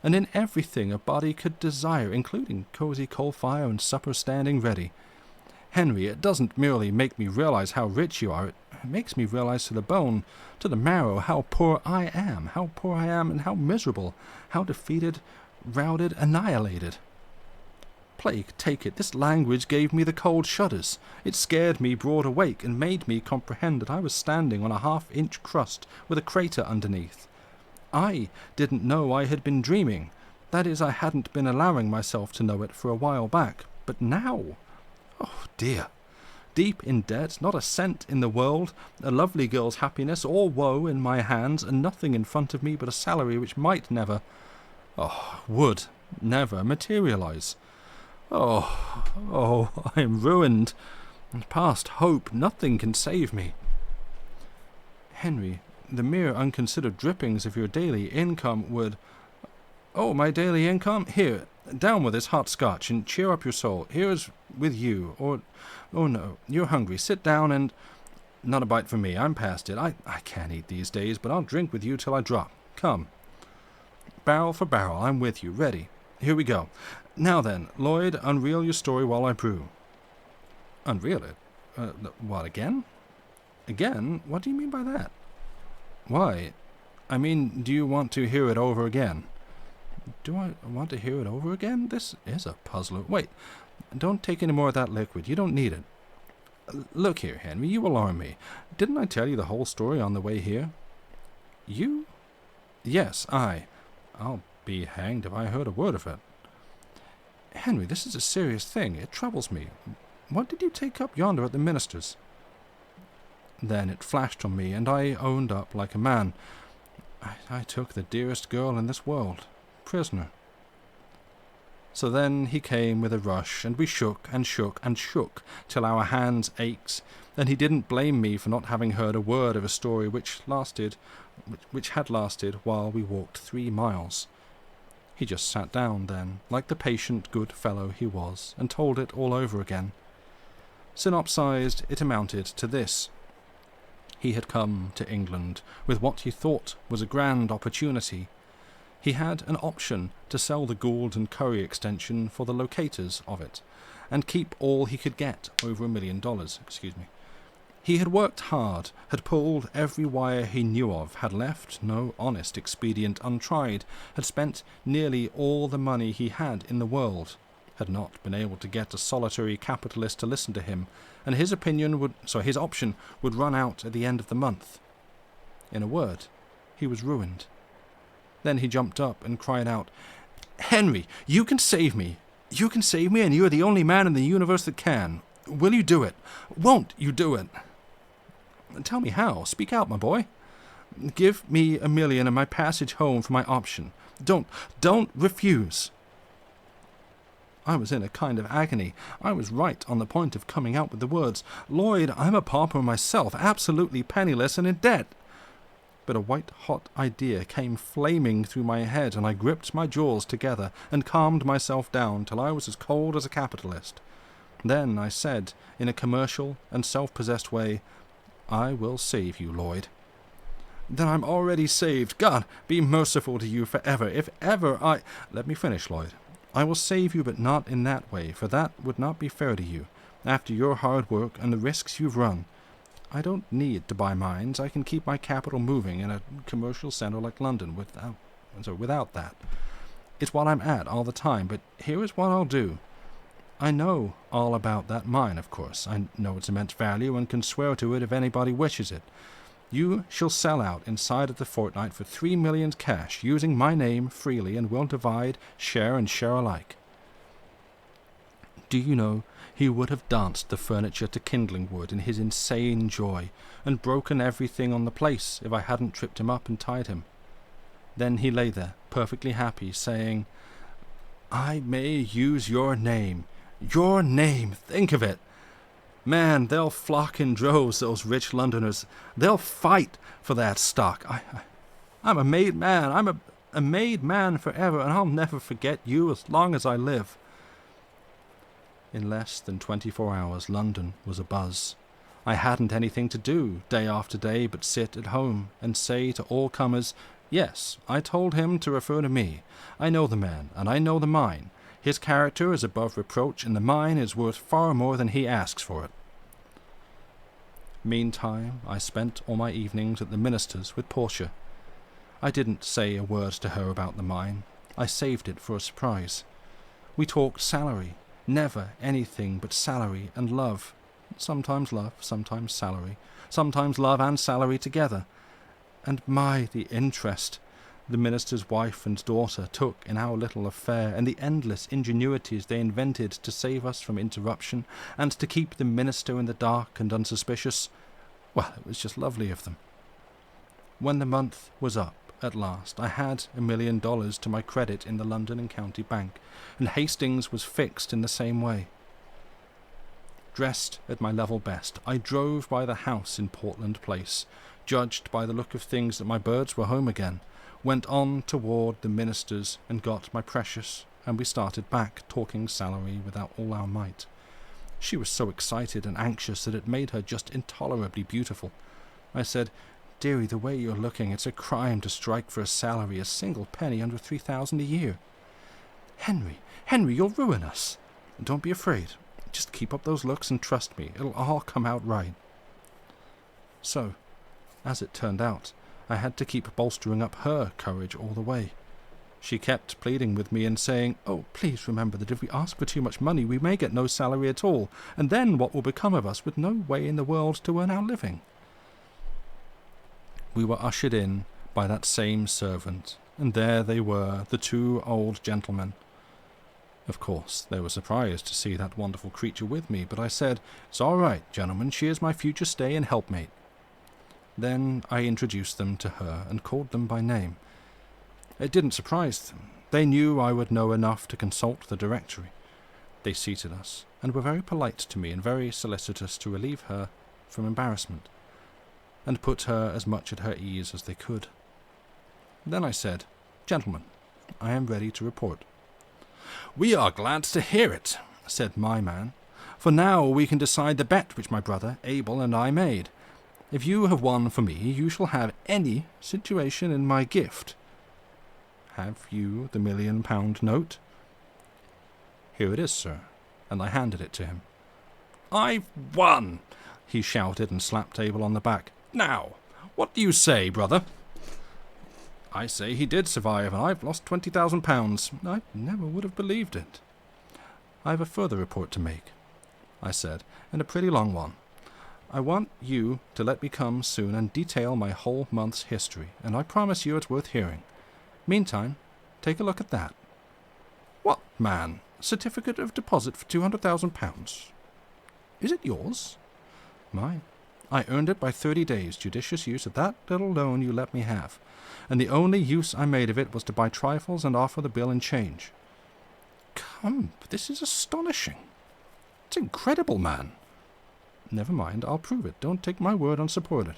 and in everything a body could desire, including cosy coal fire and supper standing ready. Henry, it doesn't merely make me realize how rich you are, it makes me realize to the bone, to the marrow, how poor I am, and how miserable, how defeated, routed, annihilated. Plague take it, this language gave me the cold shudders. It scared me broad awake, and made me comprehend that I was standing on a half-inch crust with a crater underneath. I didn't know I had been dreaming. That is, I hadn't been allowing myself to know it for a while back. But now... Oh, dear. Deep in debt, not a cent in the world, a lovely girl's happiness, all woe in my hands, and nothing in front of me but a salary which might never... would never materialize. Oh, I am ruined, and past hope, nothing can save me. Henry, the mere unconsidered drippings of your daily income would... Oh, my daily income? Here, down with this hot scotch, and cheer up your soul. Here is with you, or... Oh, no, you're hungry. Sit down and... Not a bite for me, I'm past it. I can't eat these days, but I'll drink with you till I drop. Come. Barrel for barrel, I'm with you, ready. Here we go. Now then, Lloyd, unreel your story while I brew. Unreel it? What, again? Again? What do you mean by that? Why, I mean, do you want to hear it over again? Do I want to hear it over again? This is a puzzler. Wait, don't take any more of that liquid. You don't need it. Look here, Henry, you alarm me. Didn't I tell you the whole story on the way here? You? Yes, I. I'll be hanged if I heard a word of it. Henry, this is a serious thing. It troubles me. What did you take up yonder at the minister's? Then it flashed on me, and I owned up like a man. I took the dearest girl in this world, prisoner. So then he came with a rush, and we shook and shook and shook till our hands ached, and he didn't blame me for not having heard a word of a story which had lasted while we walked 3 miles. He just sat down then, like the patient good fellow he was, and told it all over again. Synopsized, it amounted to this. He had come to England with what he thought was a grand opportunity. He had an option to sell the Gould and Curry extension for the locators of it, and keep all he could get, over $1 million. He had worked hard, had pulled every wire he knew of, had left no honest expedient untried, had spent nearly all the money he had in the world, had not been able to get a solitary capitalist to listen to him, and his option would run out at the end of the month. In a word, he was ruined. Then he jumped up and cried out, "Henry, you can save me. You can save me, and you are the only man in the universe that can. Will you do it? Won't you do it? Tell me how. Speak out, my boy. Give me $1 million and my passage home for my option. Don't refuse." I was in a kind of agony. I was right on the point of coming out with the words, "Lloyd, I'm a pauper myself, absolutely penniless and in debt." But a white-hot idea came flaming through my head, and I gripped my jaws together and calmed myself down till I was as cold as a capitalist. Then I said, in a commercial and self-possessed way, "I will save you, Lloyd." "Then I'm already saved. God, be merciful to you forever. If ever I—" "Let me finish, Lloyd. I will save you, but not in that way, for that would not be fair to you, after your hard work and the risks you've run. I don't need to buy mines. I can keep my capital moving in a commercial centre like London without that. It's what I'm at all the time, but here is what I'll do. I know all about that mine, of course. I know its immense value and can swear to it if anybody wishes it. You shall sell out inside of the fortnight for $3 million cash, using my name freely, and we'll divide, share and share alike." Do you know, he would have danced the furniture to kindling wood in his insane joy, and broken everything on the place if I hadn't tripped him up and tied him. Then he lay there, perfectly happy, saying, "I may use your name. Your name, think of it! Man, they'll flock in droves, those rich Londoners. They'll fight for that stock. I'm a made man. I'm a made man forever, and I'll never forget you as long as I live." In less than 24 hours, London was abuzz. I hadn't anything to do, day after day, but sit at home and say to all comers, "Yes, I told him to refer to me. I know the man, and I know the mine. His character is above reproach, and the mine is worth far more than he asks for it." Meantime, I spent all my evenings at the minister's with Portia. I didn't say a word to her about the mine. I saved it for a surprise. We talked salary, never anything but salary and love. Sometimes love, sometimes salary, sometimes love and salary together. And the interest the minister's wife and daughter took in our little affair, and the endless ingenuities they invented to save us from interruption, and to keep the minister in the dark and unsuspicious. Well, it was just lovely of them. When the month was up, at last, I had $1 million to my credit in the London and County Bank, and Hastings was fixed in the same way. Dressed at my level best, I drove by the house in Portland Place, judged by the look of things that my birds were home again, went on toward the minister's and got my precious, and we started back, talking salary with all our might. She was so excited and anxious that it made her just intolerably beautiful. I said, "Dearie, the way you're looking, it's a crime to strike for a salary, a single penny under $3,000 a year." Henry, you'll ruin us." "Don't be afraid. Just keep up those looks and trust me. It'll all come out right." So, as it turned out, I had to keep bolstering up her courage all the way. She kept pleading with me and saying, "Oh, please remember that if we ask for too much money, we may get no salary at all, and then what will become of us with no way in the world to earn our living?" We were ushered in by that same servant, and there they were, the 2 old gentlemen. Of course, they were surprised to see that wonderful creature with me, but I said, "It's all right, gentlemen, she is my future stay and helpmate." Then I introduced them to her and called them by name. It didn't surprise them. They knew I would know enough to consult the directory. They seated us, and were very polite to me and very solicitous to relieve her from embarrassment, and put her as much at her ease as they could. Then I said, "Gentlemen, I am ready to report." "We are glad to hear it," said my man, "for now we can decide the bet which my brother Abel and I made. If you have won for me, you shall have any situation in my gift. Have you the £1,000,000 note?" "Here it is, sir," and I handed it to him. "I've won!" he shouted and slapped Abel on the back. "Now, what do you say, brother?" "I say he did survive, and I've lost £20,000. I never would have believed it." "I have a further report to make," I said, "and a pretty long one. I want you to let me come soon and detail my whole month's history, and I promise you it's worth hearing. Meantime, take a look at that." "What, man? Certificate of deposit for £200,000. Is it yours?" "Mine. I earned it by 30 days judicious use of that little loan you let me have, and the only use I made of it was to buy trifles and offer the bill in change." "Come, this is astonishing. It's incredible, man." "Never mind, I'll prove it. Don't take my word unsupported."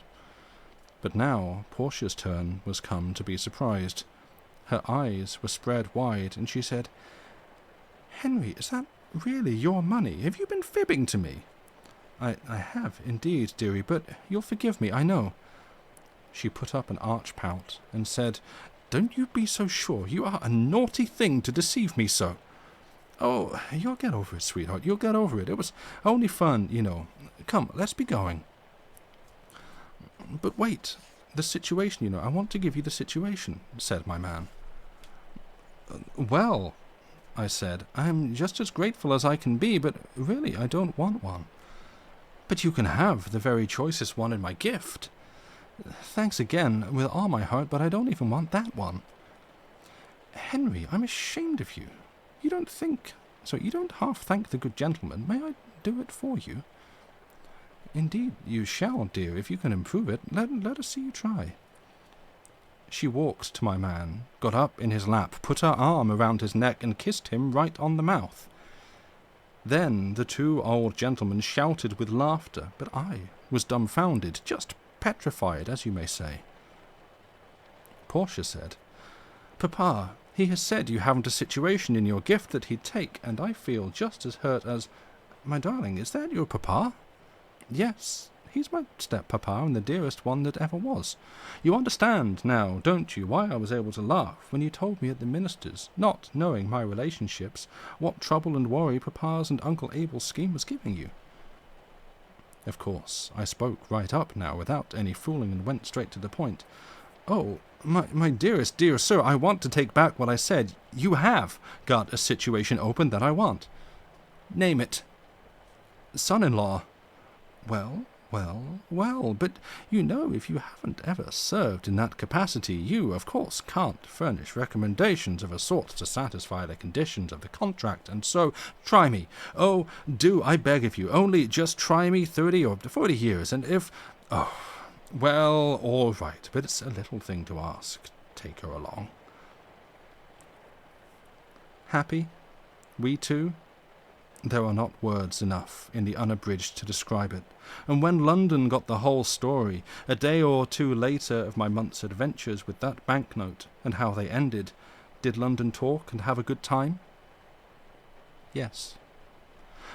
But now Portia's turn was come to be surprised. Her eyes were spread wide, and she said, "Henry, is that really your money? Have you been fibbing to me?" I have, indeed, dearie, but you'll forgive me, I know." She put up an arch pout and said, "Don't you be so sure. You are a naughty thing to deceive me so." "Oh, you'll get over it, sweetheart. You'll get over it. It was only fun, you know. Come, let's be going." "But wait. The situation, you know. I want to give you the situation," said my man. "Well," I said, "I'm just as grateful as I can be, but really I don't want one." "But you can have the very choicest one in my gift." "Thanks again, with all my heart, but I don't even want that one." "Henry, I'm ashamed of you. You don't half thank the good gentleman. May I do it for you?" "Indeed you shall, dear, if you can improve it. Let us see you try." She walked to my man, got up in his lap, put her arm around his neck, and kissed him right on the mouth. Then the two old gentlemen shouted with laughter, but I was dumbfounded, just petrified, as you may say. Portia said, "Papa, he has said you haven't a situation in your gift that he'd take, and I feel just as hurt as—" "My darling, is that your papa?" "Yes, he's my step-papa and the dearest one that ever was. You understand now, don't you, why I was able to laugh when you told me at the minister's, not knowing my relationships, what trouble and worry papa's and Uncle Abel's scheme was giving you?" Of course, I spoke right up now without any fooling and went straight to the point. "Oh, my dearest dear sir, I want to take back what I said. You have got a situation open that I want." "Name it." "Son-in-law." Well, but you know if you haven't ever served in that capacity, you, of course, can't furnish recommendations of a sort to satisfy the conditions of the contract, and so try me. Oh, do, I beg of you, only just try me 30 or 40 years, and if— Oh, well, all right, but it's a little thing to ask. Take her along." Happy? We two? There are not words enough in the unabridged to describe it, and when London got the whole story, a day or two later, of my month's adventures with that banknote, and how they ended, did London talk and have a good time? Yes.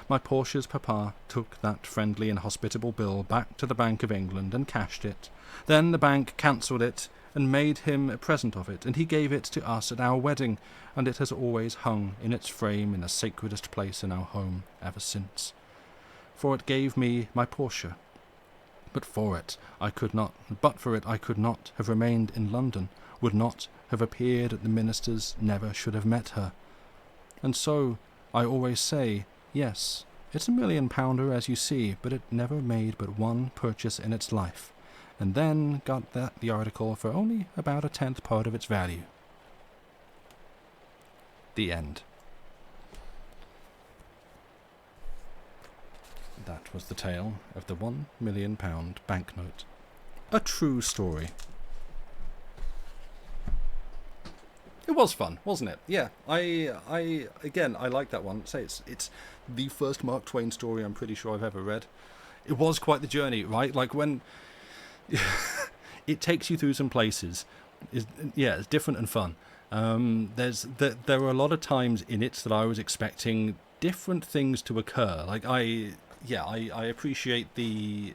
My Portia's papa took that friendly and hospitable bill back to the Bank of England and cashed it. Then the bank cancelled it and made him a present of it, and he gave it to us at our wedding, and it has always hung in its frame in the sacredest place in our home ever since. For it gave me my Portia. But for it I could not have remained in London, would not have appeared at the minister's, never should have met her. And so I always say, yes, it's £1,000,000 as you see, but it never made but one purchase in its life, and then got the article for only about 1/10 part of its value. The end. that was the tale of the £1 million banknote. A true story. It was fun, wasn't it? Yeah, I like that one. Say it's the first Mark Twain story I'm pretty sure I've ever read. It was quite the journey, right? Like when it takes you through some places. It's different and fun. There were a lot of times in it that I was expecting different things to occur. Like I appreciate the,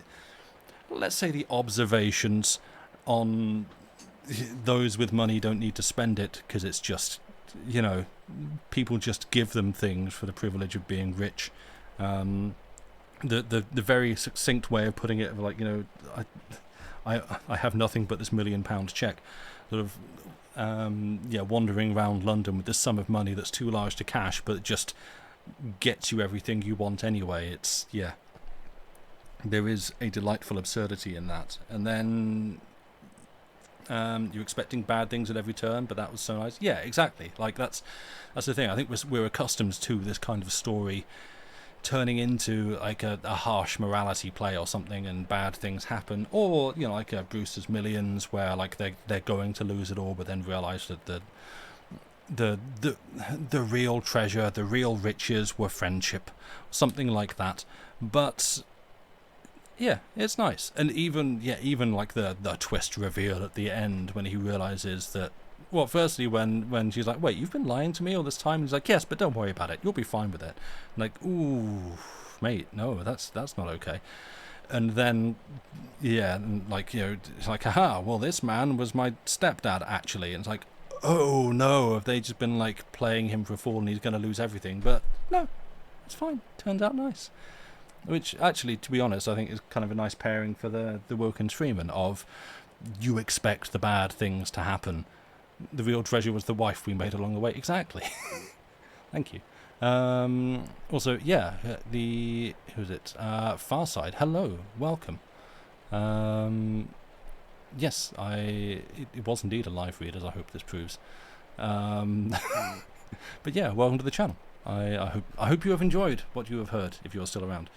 let's say, the observations on those with money don't need to spend it because it's just, people just give them things for the privilege of being rich. The very succinct way of putting it, like, I have nothing but this £1 million check, sort of, wandering around London with this sum of money that's too large to cash, but just gets you everything you want anyway. It's, there is a delightful absurdity in that. And then you're expecting bad things at every turn, but that was so nice. Yeah, exactly. Like that's the thing. I think we're accustomed to this kind of story turning into like a harsh morality play or something, and bad things happen, or like Brewster's Millions, where like they're going to lose it all, but then realise that the real treasure, the real riches were friendship, something like that. But yeah, it's nice. And even like the twist reveal at the end when he realizes that, well, firstly when she's like, wait, you've been lying to me all this time? He's like, yes, but don't worry about it, you'll be fine with it. I'm like, ooh, mate, no, that's not okay. And then and like, it's like, haha, well, this man was my stepdad actually. And it's like, oh no, have they just been like playing him for a fool and he's going to lose everything? But no, it's fine, turns out nice. Which actually, to be honest, I think is kind of a nice pairing for the Wilkins Freeman of, you expect the bad things to happen. The real treasure was the wife we made along the way. Exactly. Thank you. Also, who's it? Farside. Hello, welcome. Yes, it was indeed a live read, as I hope this proves. But yeah, welcome to the channel. I hope you have enjoyed what you have heard, if you're still around.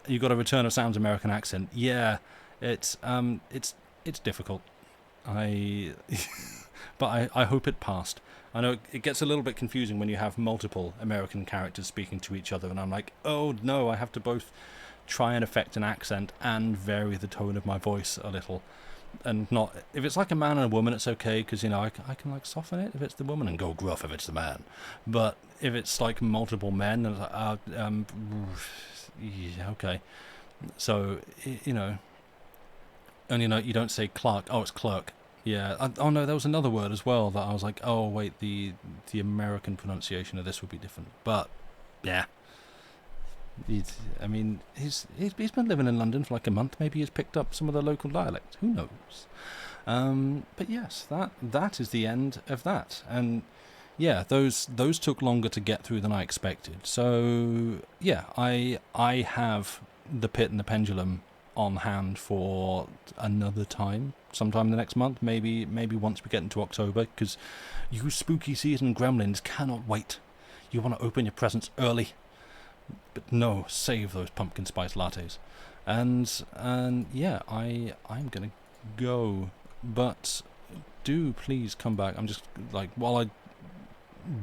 You got a return of Sam's American accent. Yeah, it's difficult. But I hope it passed. I know it gets a little bit confusing when you have multiple American characters speaking to each other, and I'm like, oh no, I have to both try and affect an accent and vary the tone of my voice a little. And not, if it's like a man and a woman, it's okay, because I can like soften it if it's the woman and go gruff if it's the man. But if it's like multiple men, then it's like, yeah, okay. So and you don't say Clark. Oh, it's clerk. Yeah. Oh no, there was another word as well that I was like, oh wait, the American pronunciation of this would be different. But yeah. He's been living in London for like a month. Maybe he's picked up some of the local dialect. Who knows? But yes, that is the end of that. And yeah, those took longer to get through than I expected. So yeah, I have the Pit and the Pendulum on hand for another time, sometime the next month. Maybe once we get into October, because you spooky season gremlins cannot wait. You want to open your presents early. But no, save those pumpkin spice lattes. And yeah, I'm gonna go. But do please come back. I'm just like, while I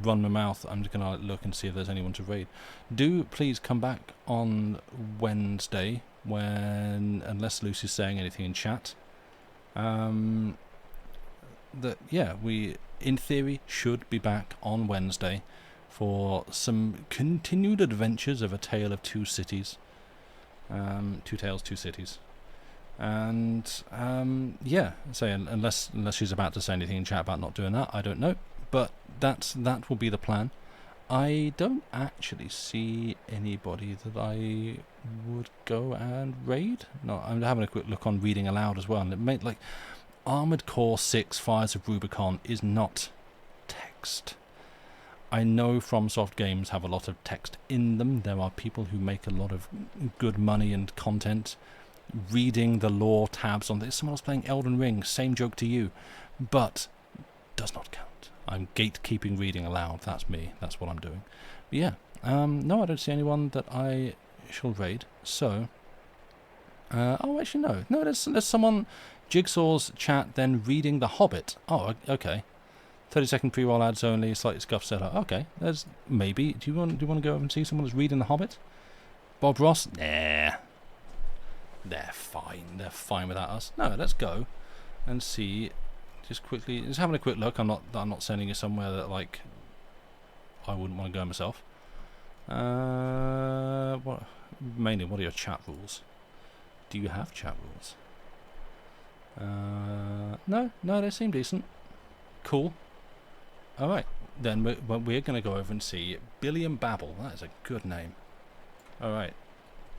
run my mouth, I'm just gonna look and see if there's anyone to raid. Do please come back on Wednesday, unless Lucy's saying anything in chat. We in theory should be back on Wednesday for some continued adventures of A Tale of Two Cities. Two Tales, Two Cities. And, unless she's about to say anything in chat about not doing that, I don't know. But that will be the plan. I don't actually see anybody that I would go and raid. No, I'm having a quick look on reading aloud as well. And it made, like, Armored Core 6 Fires of Rubicon is not text. I know FromSoft games have a lot of text in them. There are people who make a lot of good money and content reading the lore tabs on this. Someone else playing Elden Ring, same joke to you, but does not count. I'm gatekeeping reading aloud. That's me. That's what I'm doing. But yeah, no, I don't see anyone that I shall raid. So, oh, actually no. There's someone. Jigsaw's chat, then reading The Hobbit. Oh, okay. 30-second pre-roll ads only. Slightly scuffed setup. Okay, there's maybe. Do you want to go over and see someone who's reading The Hobbit? Bob Ross? Nah. They're fine. They're fine without us. No, let's go and see. Just quickly, just having a quick look. I'm not sending you somewhere that like I wouldn't want to go myself. What are your chat rules? Do you have chat rules? No, they seem decent. Cool. Alright, then we're going to go over and see Billy and Babble. That is a good name. Alright.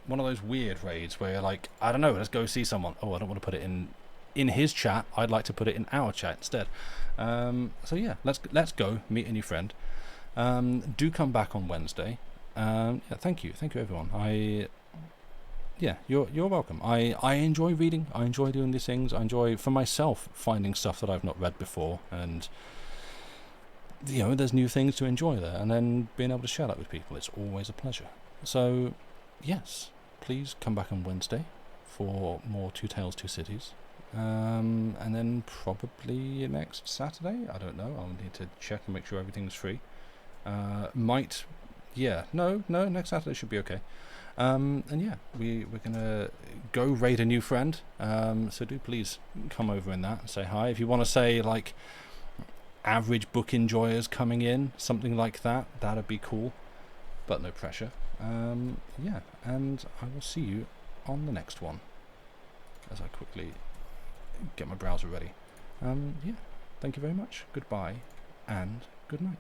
One of those weird raids where you're like, I don't know, let's go see someone. Oh, I don't want to put it in his chat. I'd like to put it in our chat instead. So yeah, let's go meet a new friend. Do come back on Wednesday. Yeah, thank you everyone. Yeah, you're welcome. I enjoy reading. I enjoy doing these things. I enjoy, for myself, finding stuff that I've not read before, and there's new things to enjoy there, and then being able to share that with people. It's always a pleasure. So, yes, please come back on Wednesday for more Two Tales, Two Cities, and then probably next Saturday. I don't know. I'll need to check and make sure everything's free. Next Saturday should be okay. And yeah, we're gonna go raid a new friend. So do please come over in that and say hi. If you want to say like average book enjoyers coming in, something like that, that'd be cool. But no pressure. Yeah, and I will see you on the next one. As I quickly get my browser ready. Yeah, thank you very much. Goodbye and good night.